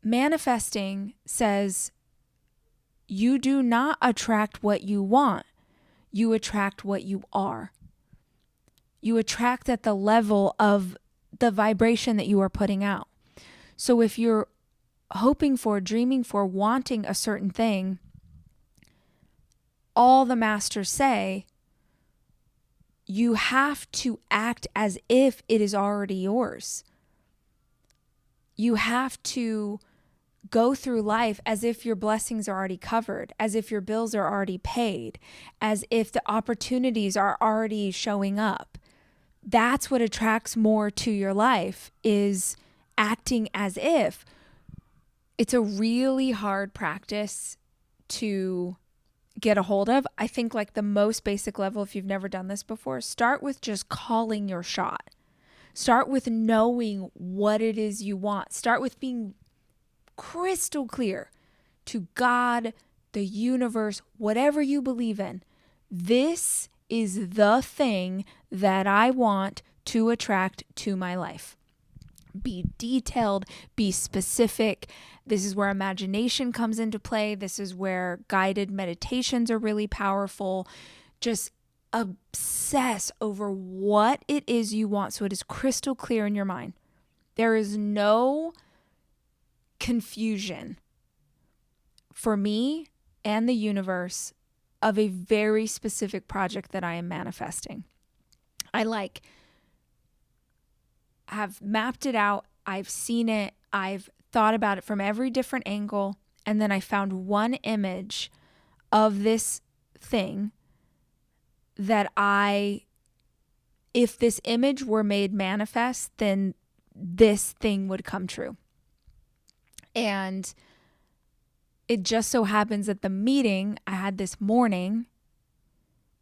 Manifesting says you do not attract what you want. You attract what you are. You attract at the level of the vibration that you are putting out. So if you're hoping for, dreaming for, wanting a certain thing, all the masters say, you have to act as if it is already yours. You have to go through life as if your blessings are already covered, as if your bills are already paid, as if the opportunities are already showing up. That's what attracts more to your life, is acting as if. It's a really hard practice to get a hold of. I think like the most basic level, if you've never done this before, start with just calling your shot. Start with knowing what it is you want. Start with being crystal clear to God, the universe, whatever you believe in. This is the thing that I want to attract to my life. Be detailed, be specific. This is where imagination comes into play. This is where guided meditations are really powerful. Just obsess over what it is you want so it is crystal clear in your mind. There is no confusion for me and the universe of a very specific project that I am manifesting. I have mapped it out. I've seen it. I've thought about it from every different angle. And then I found one image of this thing that if this image were made manifest, then this thing would come true. And it just so happens that the meeting I had this morning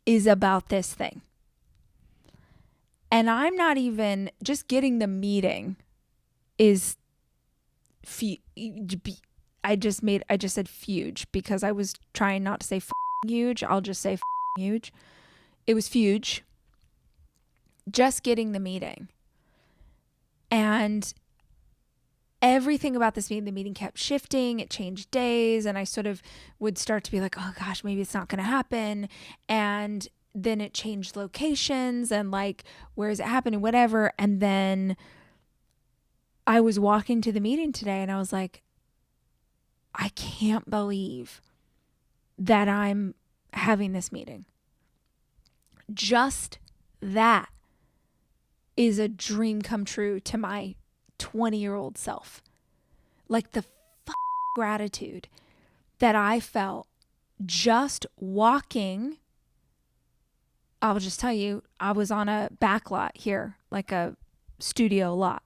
is about this thing. And I'm not even, just getting the meeting is, I just said huge because I was trying not to say huge. I'll just say huge. It was huge. Just getting the meeting. And everything about this meeting, the meeting kept shifting. It changed days. And I sort of would start to be like, oh gosh, maybe it's not going to happen. And then it changed locations and like, where is it happening? Whatever. And then I was walking to the meeting today and I was like, I can't believe that I'm having this meeting. Just that is a dream come true to my 20-year-old self. Like the gratitude that I felt just walking. I'll just tell you, I was on a back lot here, like a studio lot,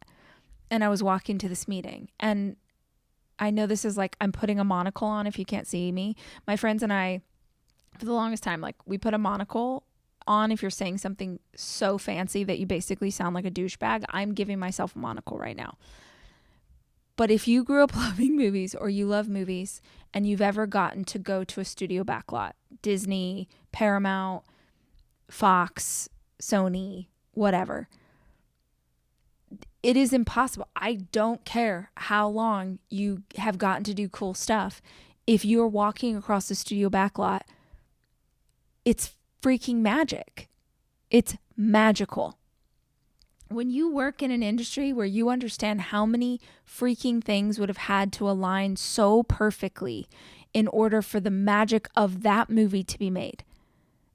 and I was walking to this meeting. And I know this is like, I'm putting a monocle on if you can't see me. My friends and I, for the longest time, like, we put a monocle on if you're saying something so fancy that you basically sound like a douchebag. I'm giving myself a monocle right now. But if you grew up loving movies, or you love movies, and you've ever gotten to go to a studio backlot, Disney, Paramount, Fox, Sony, whatever, it is impossible. I don't care how long you have gotten to do cool stuff. If you're walking across the studio backlot, it's freaking magic. It's magical. When you work in an industry where you understand how many freaking things would have had to align so perfectly in order for the magic of that movie to be made,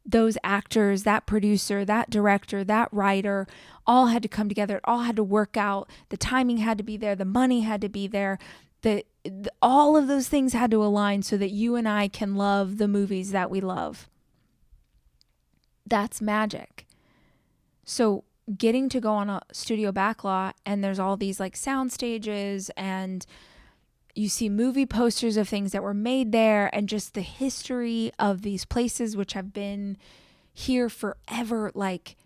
those actors, that producer, that director, that writer, all had to come together. It all had to work out. The timing had to be there. The money had to be there. All of those things had to align so that you and I can love the movies that we love. That's magic. So getting to go on a studio backlot, and there's all these like sound stages, and you see movie posters of things that were made there, and just the history of these places, which have been here forever. Like,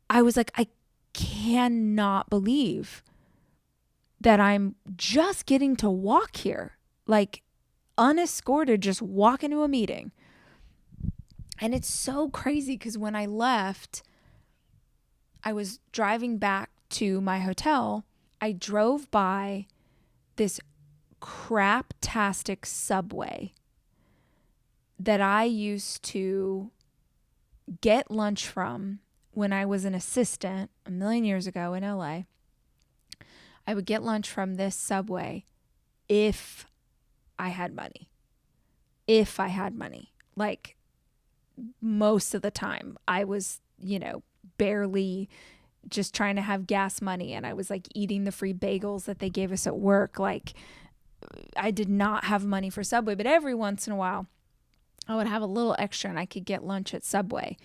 I was like, I cannot believe that I'm just getting to walk here, like unescorted, just walk into a meeting. And it's so crazy because when I left, I was driving back to my hotel. I drove by this craptastic Subway that I used to get lunch from when I was an assistant a million years ago in LA. I would get lunch from this Subway if I had money. If I had money. Like, most of the time I was, barely just trying to have gas money, and I was like eating the free bagels that they gave us at work. Like, I did not have money for Subway, but every once in a while I would have a little extra and I could get lunch at Subway.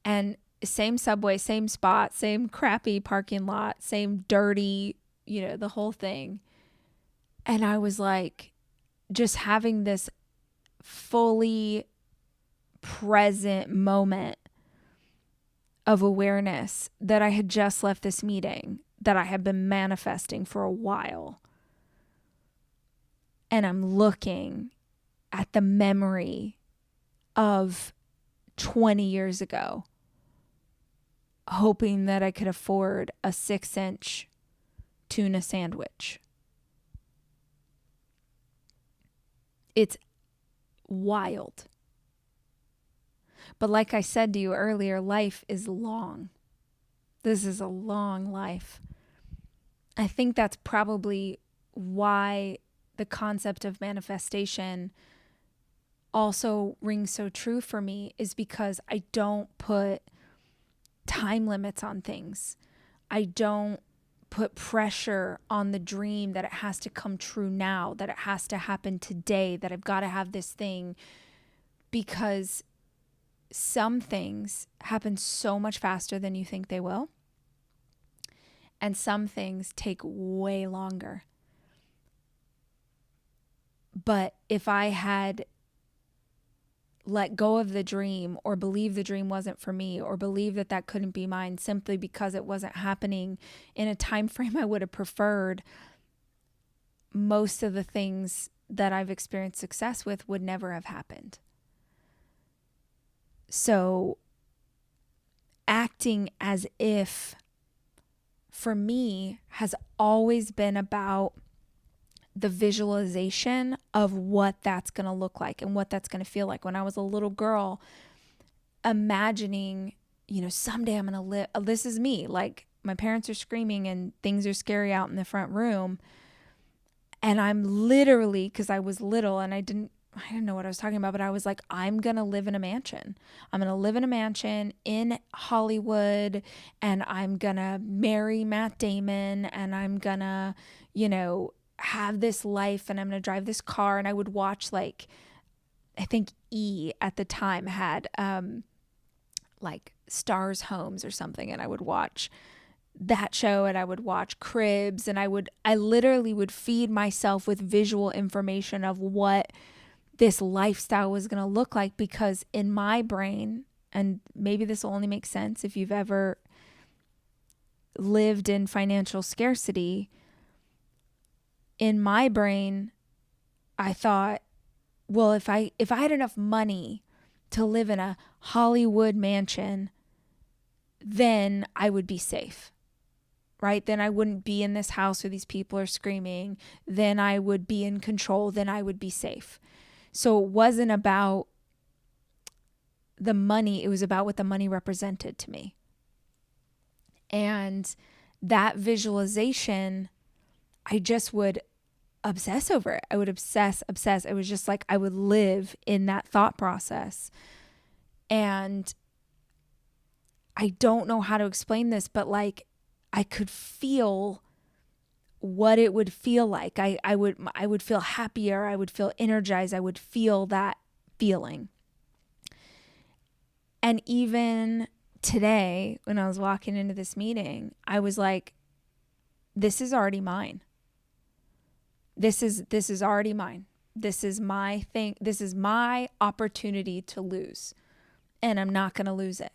And same Subway, same spot, same crappy parking lot, same dirty, the whole thing. And I was like, just having this fully present moment of awareness that I had just left this meeting that I had been manifesting for a while. And I'm looking at the memory of 20 years ago, hoping that I could afford a 6-inch tuna sandwich. It's wild. But like I said to you earlier, life is long. This is a long life. I think that's probably why the concept of manifestation also rings so true for me, is because I don't put time limits on things. I don't put pressure on the dream that it has to come true now, that it has to happen today, that I've got to have this thing, because some things happen so much faster than you think they will. And some things take way longer. But if I had let go of the dream, or believe the dream wasn't for me, or believe that that couldn't be mine simply because it wasn't happening in a time frame I would have preferred, most of the things that I've experienced success with would never have happened. So acting as if, for me, has always been about the visualization of what that's going to look like and what that's going to feel like. When I was a little girl, imagining, someday I'm going to live. This is me. Like, my parents are screaming and things are scary out in the front room. And I'm literally, because I was little and I didn't I didn't know what I was talking about, but I was like, I'm going to live in a mansion. I'm going to live in a mansion in Hollywood, and I'm going to marry Matt Damon, and I'm going to, have this life, and I'm going to drive this car. And I would watch, like, I think E at the time had like Stars Homes or something, and I would watch that show, and I would watch Cribs, and I literally would feed myself with visual information of what this lifestyle was going to look like, because in my brain, and maybe this will only make sense if you've ever lived in financial scarcity, in my brain, I thought, well, if I had enough money to live in a Hollywood mansion, then I would be safe, right? Then I wouldn't be in this house where these people are screaming. Then I would be in control. Then I would be safe. So it wasn't about the money. It was about what the money represented to me. And that visualization, I just would obsess over it. I would obsess. It was just like I would live in that thought process. And I don't know how to explain this, but like I could feel what it would feel like. I would feel happier. I would feel energized. I would feel that feeling. And even today, when I was walking into this meeting, I was like, this is already mine. This is already mine. This is my thing. This is my opportunity to lose, and I'm not going to lose it.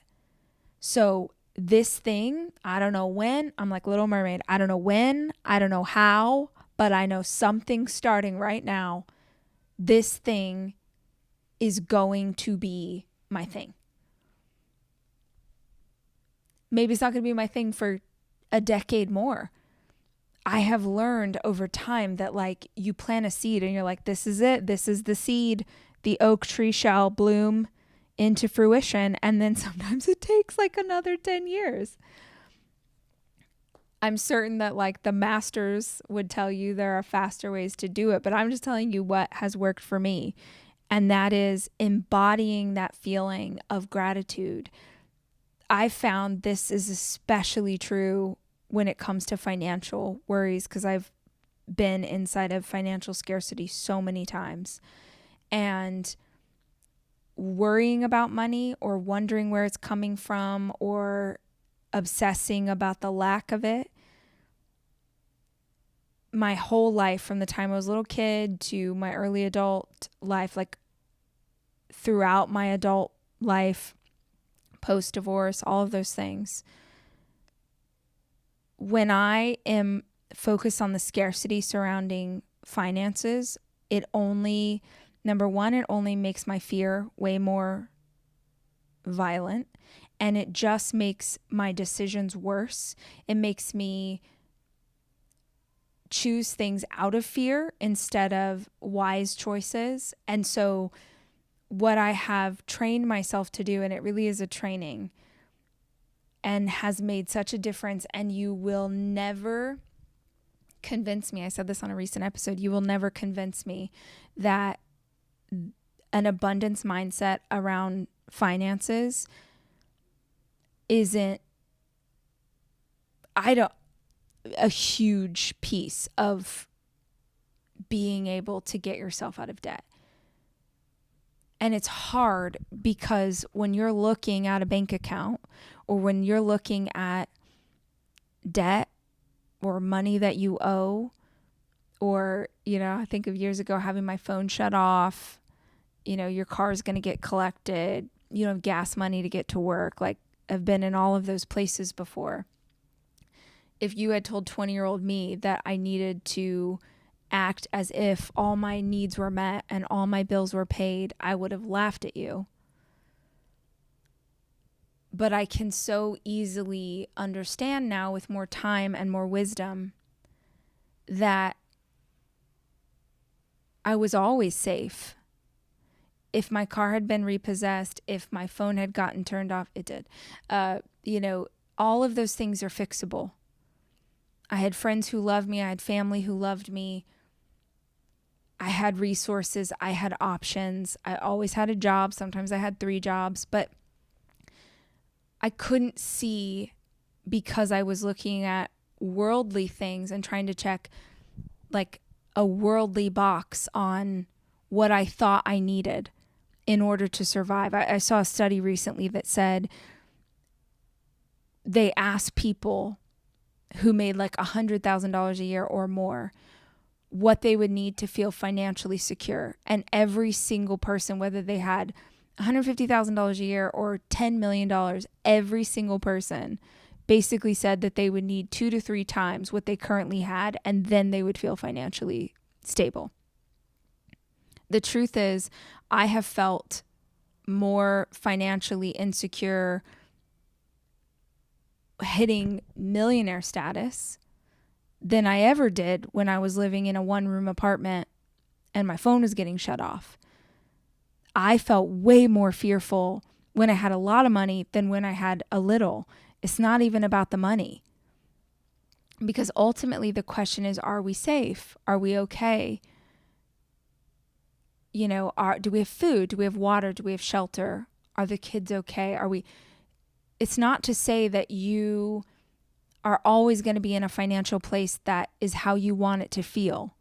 So this thing, I don't know when. I'm like Little Mermaid. I don't know when. I don't know how, but I know something starting right now. This thing is going to be my thing. Maybe it's not going to be my thing for a decade more. I have learned over time that like you plant a seed and you're like, this is it. This is the seed. The oak tree shall bloom into fruition. And then sometimes it takes like another 10 years. I'm certain that like the masters would tell you there are faster ways to do it, but I'm just telling you what has worked for me. And that is embodying that feeling of gratitude. I found this is especially true when it comes to financial worries, because I've been inside of financial scarcity so many times. And worrying about money or wondering where it's coming from or obsessing about the lack of it, my whole life, from the time I was a little kid to my early adult life, like throughout my adult life, post-divorce, all of those things, when I am focused on the scarcity surrounding finances, it only, number one, it only makes my fear way more violent, and it just makes my decisions worse. It makes me choose things out of fear instead of wise choices. And so what I have trained myself to do, and it really is a training, and has made such a difference, and you will never convince me, I said this on a recent episode, you will never convince me that an abundance mindset around finances isn't, a huge piece of being able to get yourself out of debt. And it's hard because when you're looking at a bank account, or when you're looking at debt or money that you owe, or, I think of years ago having my phone shut off, your car is going to get collected, you don't have gas money to get to work. Like, I've been in all of those places before. If you had told 20-year-old me that I needed to act as if all my needs were met and all my bills were paid, I would have laughed at you. But I can so easily understand now, with more time and more wisdom, that I was always safe. If my car had been repossessed, if my phone had gotten turned off, it did. All of those things are fixable. I had friends who loved me. I had family who loved me. I had resources, I had options. I always had a job. Sometimes I had 3 jobs, but I couldn't see, because I was looking at worldly things and trying to check like a worldly box on what I thought I needed in order to survive. I saw a study recently that said they asked people who made like $100,000 a year or more what they would need to feel financially secure. And every single person, whether they had $150,000 a year or $10 million, every single person basically said that they would need 2 to 3 times what they currently had, and then they would feel financially stable. The truth is, I have felt more financially insecure hitting millionaire status than I ever did when I was living in a 1-room apartment and my phone was getting shut off. I felt way more fearful when I had a lot of money than when I had a little. It's not even about the money. Because ultimately the question is, are we safe? Are we okay? You know, do we have food? Do we have water? Do we have shelter? Are the kids okay? It's not to say that you are always going to be in a financial place that is how you want it to feel.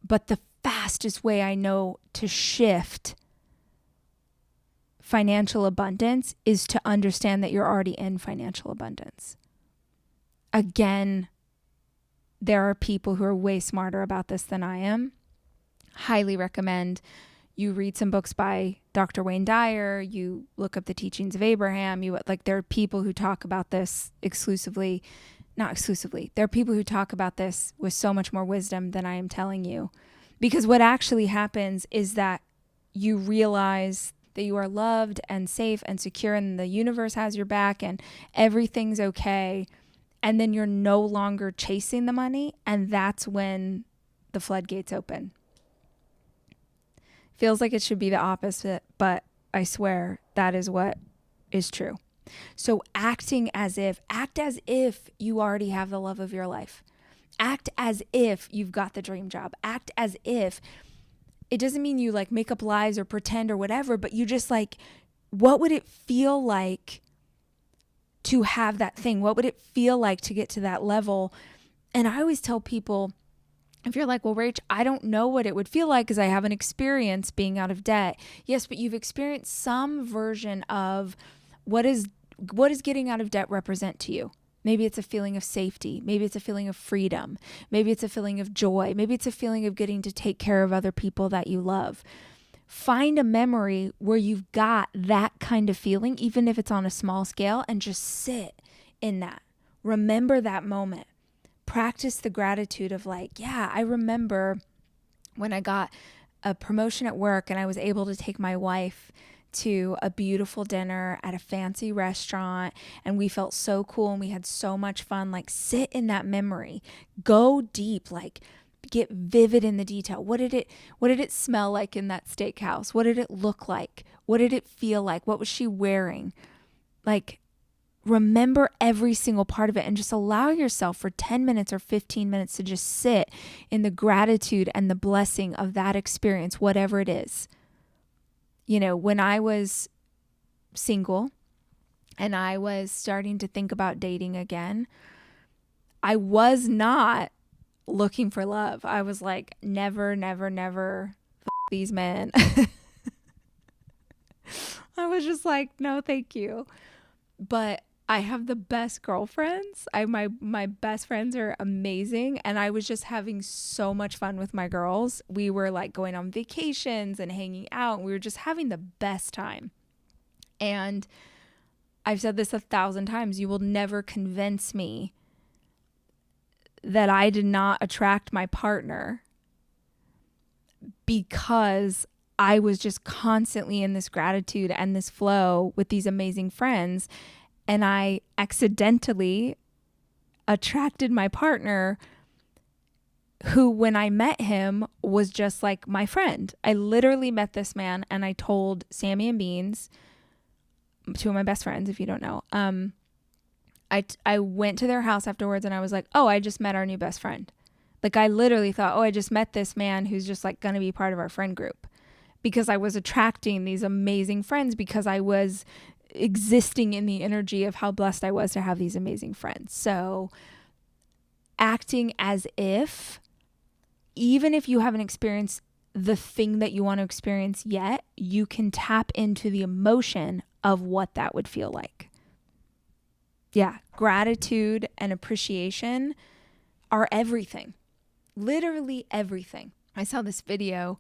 But the fastest way I know to shift financial abundance is to understand that you're already in financial abundance. Again, there are people who are way smarter about this than I am. Highly recommend you read some books by Dr. Wayne Dyer, you look up the teachings of Abraham, there are people who talk about this not exclusively. There are people who talk about this with so much more wisdom than I am telling you. Because what actually happens is that you realize that you are loved and safe and secure and the universe has your back and everything's okay. And then you're no longer chasing the money, and that's when the floodgates open. Feels like it should be the opposite, but I swear that is what is true. So act as if you already have the love of your life. Act as if you've got the dream job. Act as if. It doesn't mean you like make up lies or pretend or whatever, but you just like, what would it feel like to have that thing? What would it feel like to get to that level? And I always tell people, if you're like, well, Rach, I don't know what it would feel like because I haven't experienced being out of debt. Yes, but you've experienced some version of what does getting out of debt represent to you? Maybe it's a feeling of safety. Maybe it's a feeling of freedom. Maybe it's a feeling of joy. Maybe it's a feeling of getting to take care of other people that you love. Find a memory where you've got that kind of feeling, even if it's on a small scale, and just sit in that. Remember that moment. Practice the gratitude of like, yeah, I remember when I got a promotion at work and I was able to take my wife to a beautiful dinner at a fancy restaurant and we felt so cool and we had so much fun. Like, sit in that memory. Go deep, like get vivid in the detail. What did it smell like in that steakhouse? What did it look like? What did it feel like? What was she wearing? Like, remember every single part of it and just allow yourself for 10 minutes or 15 minutes to just sit in the gratitude and the blessing of that experience, whatever it is. You know, when I was single and I was starting to think about dating again, I was not looking for love. I was like, never, never, never these men. I was just like, no, thank you. But I have the best girlfriends. My best friends are amazing. And I was just having so much fun with my girls. We were like going on vacations and hanging out. We were just having the best time. And I've said this 1,000 times. You will never convince me that I did not attract my partner because I was just constantly in this gratitude and this flow with these amazing friends. And I accidentally attracted my partner who, when I met him, was just like my friend. I literally met this man and I told Sammy and Beans, 2 of my best friends, if you don't know, I went to their house afterwards and I was like, oh, I just met our new best friend. Like I literally thought, oh, I just met this man who's just like going to be part of our friend group, because I was attracting these amazing friends, because I was existing in the energy of how blessed I was to have these amazing friends. So acting as if, even if you haven't experienced the thing that you want to experience yet, you can tap into the emotion of what that would feel like. Yeah, gratitude and appreciation are everything. Literally everything. I saw this video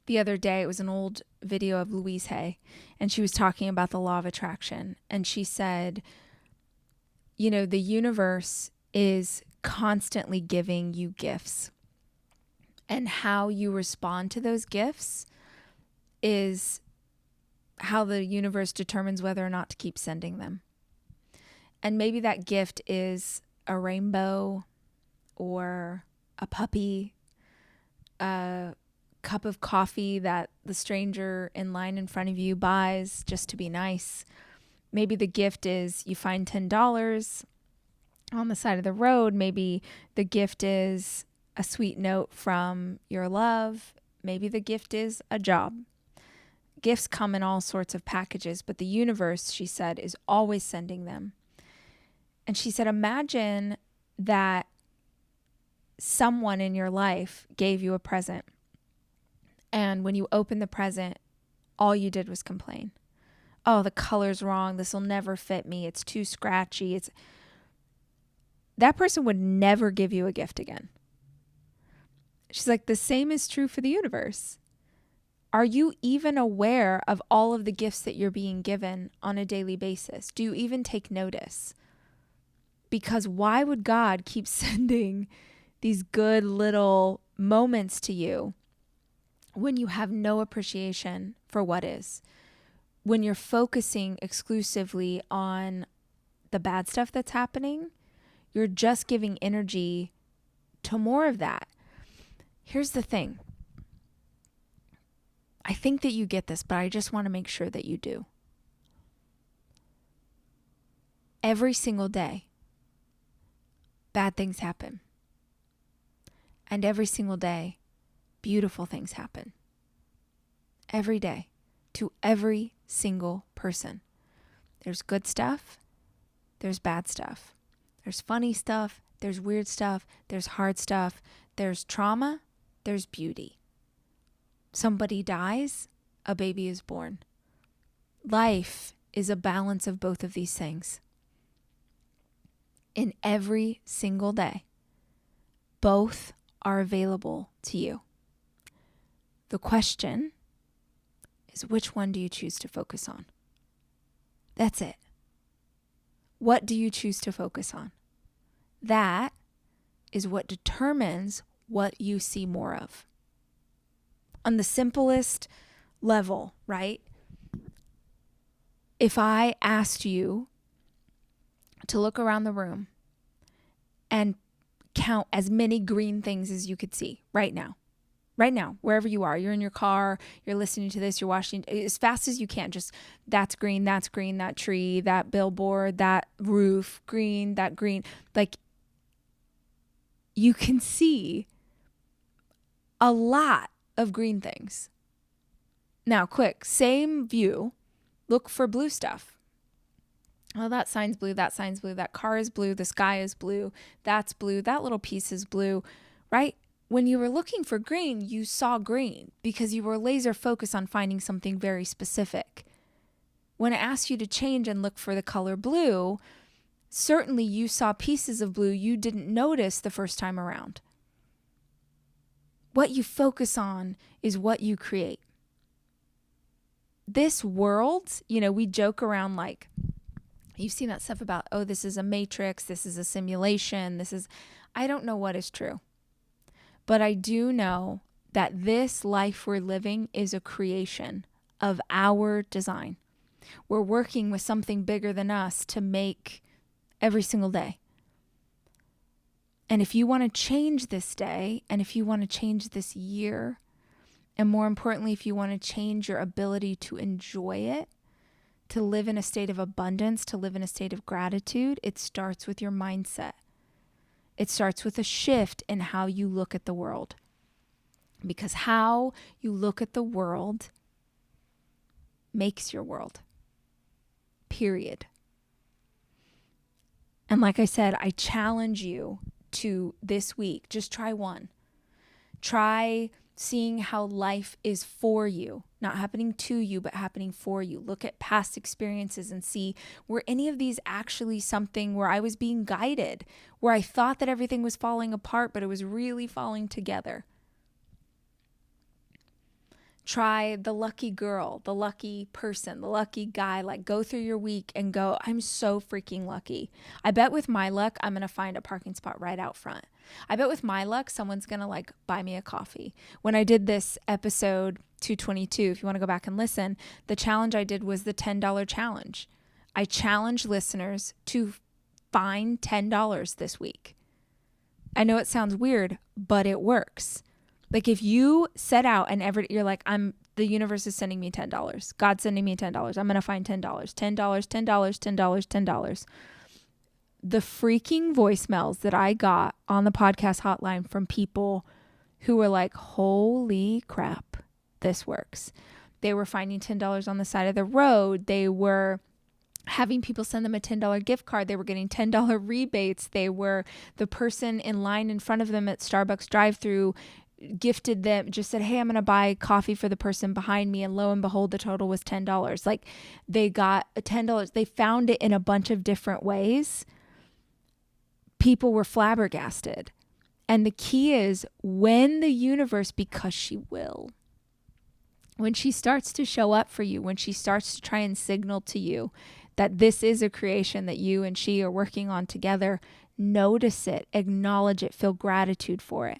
the other day. It was an old video of Louise Hay, and she was talking about the law of attraction. And she said, you know, the universe is constantly giving you gifts, and how you respond to those gifts is how the universe determines whether or not to keep sending them. And maybe that gift is a rainbow, or a puppy, a cup of coffee that the stranger in line in front of you buys just to be nice. Maybe the gift is you find $10 on the side of the road. Maybe the gift is a sweet note from your love. Maybe the gift is a job. Gifts come in all sorts of packages, but the universe, she said, is always sending them. And she said, imagine that someone in your life gave you a present, and when you opened the present, all you did was complain. Oh, the color's wrong. This will never fit me. It's too scratchy. That person would never give you a gift again. She's like, the same is true for the universe. Are you even aware of all of the gifts that you're being given on a daily basis? Do you even take notice? Because why would God keep sending these good little moments to you when you have no appreciation for what is? When you're focusing exclusively on the bad stuff that's happening, you're just giving energy to more of that. Here's the thing. I think that you get this, but I just want to make sure that you do. Every single day, bad things happen. And every single day, beautiful things happen. Every day, to every single person. There's good stuff. There's bad stuff. There's funny stuff. There's weird stuff. There's hard stuff. There's trauma. There's beauty. Somebody dies. A baby is born. Life is a balance of both of these things. In every single day, both are available to you. The question is, which one do you choose to focus on? That's it. What do you choose to focus on? That is what determines what you see more of. On the simplest level, right? If I asked you to look around the room and count as many green things as you could see right now, wherever you are, you're in your car, you're listening to this, you're washing, as fast as you can, just that's green, that tree, that billboard, that roof, green, that green. Like, you can see a lot of green things. Now, quick, same view, look for blue stuff. Oh, that sign's blue, that car is blue, the sky is blue, that's blue, that little piece is blue, right? When you were looking for green, you saw green because you were laser focused on finding something very specific. When I asked you to change and look for the color blue, certainly you saw pieces of blue you didn't notice the first time around. What you focus on is what you create. This world, we joke around like, you've seen that stuff about, oh, this is a matrix, this is a simulation, I don't know what is true. But I do know that this life we're living is a creation of our design. We're working with something bigger than us to make every single day. And if you want to change this day, and if you want to change this year, and more importantly, if you want to change your ability to enjoy it, to live in a state of abundance, to live in a state of gratitude, it starts with your mindset. It starts with a shift in how you look at the world. Because how you look at the world makes your world. Period. And like I said, I challenge you to this week, just try one. Try seeing how life is for you, not happening to you, but happening for you. Look at past experiences and see, were any of these actually something where I was being guided, where I thought that everything was falling apart, but it was really falling together. Try the lucky girl, the lucky person, the lucky guy. Like, go through your week and go, I'm so freaking lucky. I bet with my luck, I'm going to find a parking spot right out front. I bet with my luck, someone's going to like buy me a coffee. When I did this episode 222, if you want to go back and listen, the challenge I did was the $10 challenge. I challenged listeners to find $10 this week. I know it sounds weird, but it works. Like, if you set out and you're like, the universe is sending me $10. God's sending me $10. I'm going to find $10, $10, $10, $10, $10. The freaking voicemails that I got on the podcast hotline from people who were like, holy crap, this works. They were finding $10 on the side of the road. They were having people send them a $10 gift card. They were getting $10 rebates. The person in line in front of them at Starbucks drive-thru gifted them, just said, hey, I'm going to buy coffee for the person behind me. And lo and behold, the total was $10. Like, they got $10. They found it in a bunch of different ways. People were flabbergasted. And the key is, when the universe, because she will, when she starts to show up for you, when she starts to try and signal to you that this is a creation that you and she are working on together, notice it, acknowledge it, feel gratitude for it.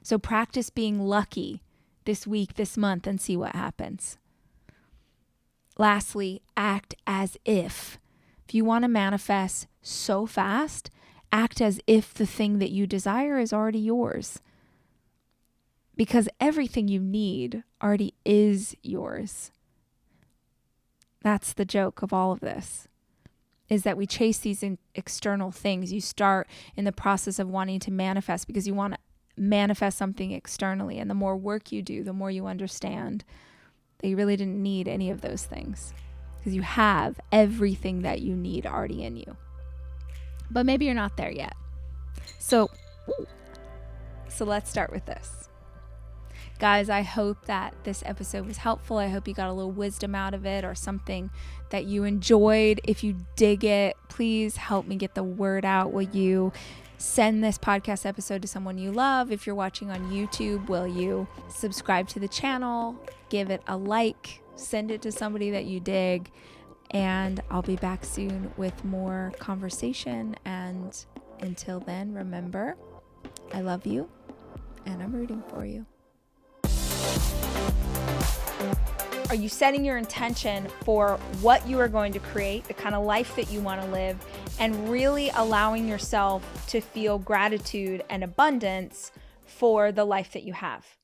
So practice being lucky this week, this month, and see what happens. Lastly, act as if. If you want to manifest so fast, act as if the thing that you desire is already yours. Because everything you need already is yours. That's the joke of all of this, is that we chase these external things. You start in the process of wanting to manifest because you want to manifest something externally. And the more work you do, the more you understand that you really didn't need any of those things, because you have everything that you need already in you. But maybe you're not there yet. So let's start with this. Guys, I hope that this episode was helpful. I hope you got a little wisdom out of it or something that you enjoyed. If you dig it, please help me get the word out. Will you send this podcast episode to someone you love? If you're watching on YouTube, will you subscribe to the channel, give it a like, send it to somebody that you dig, and I'll be back soon with more conversation. And until then, remember, I love you and I'm rooting for you. Are you setting your intention for what you are going to create, the kind of life that you want to live, and really allowing yourself to feel gratitude and abundance for the life that you have?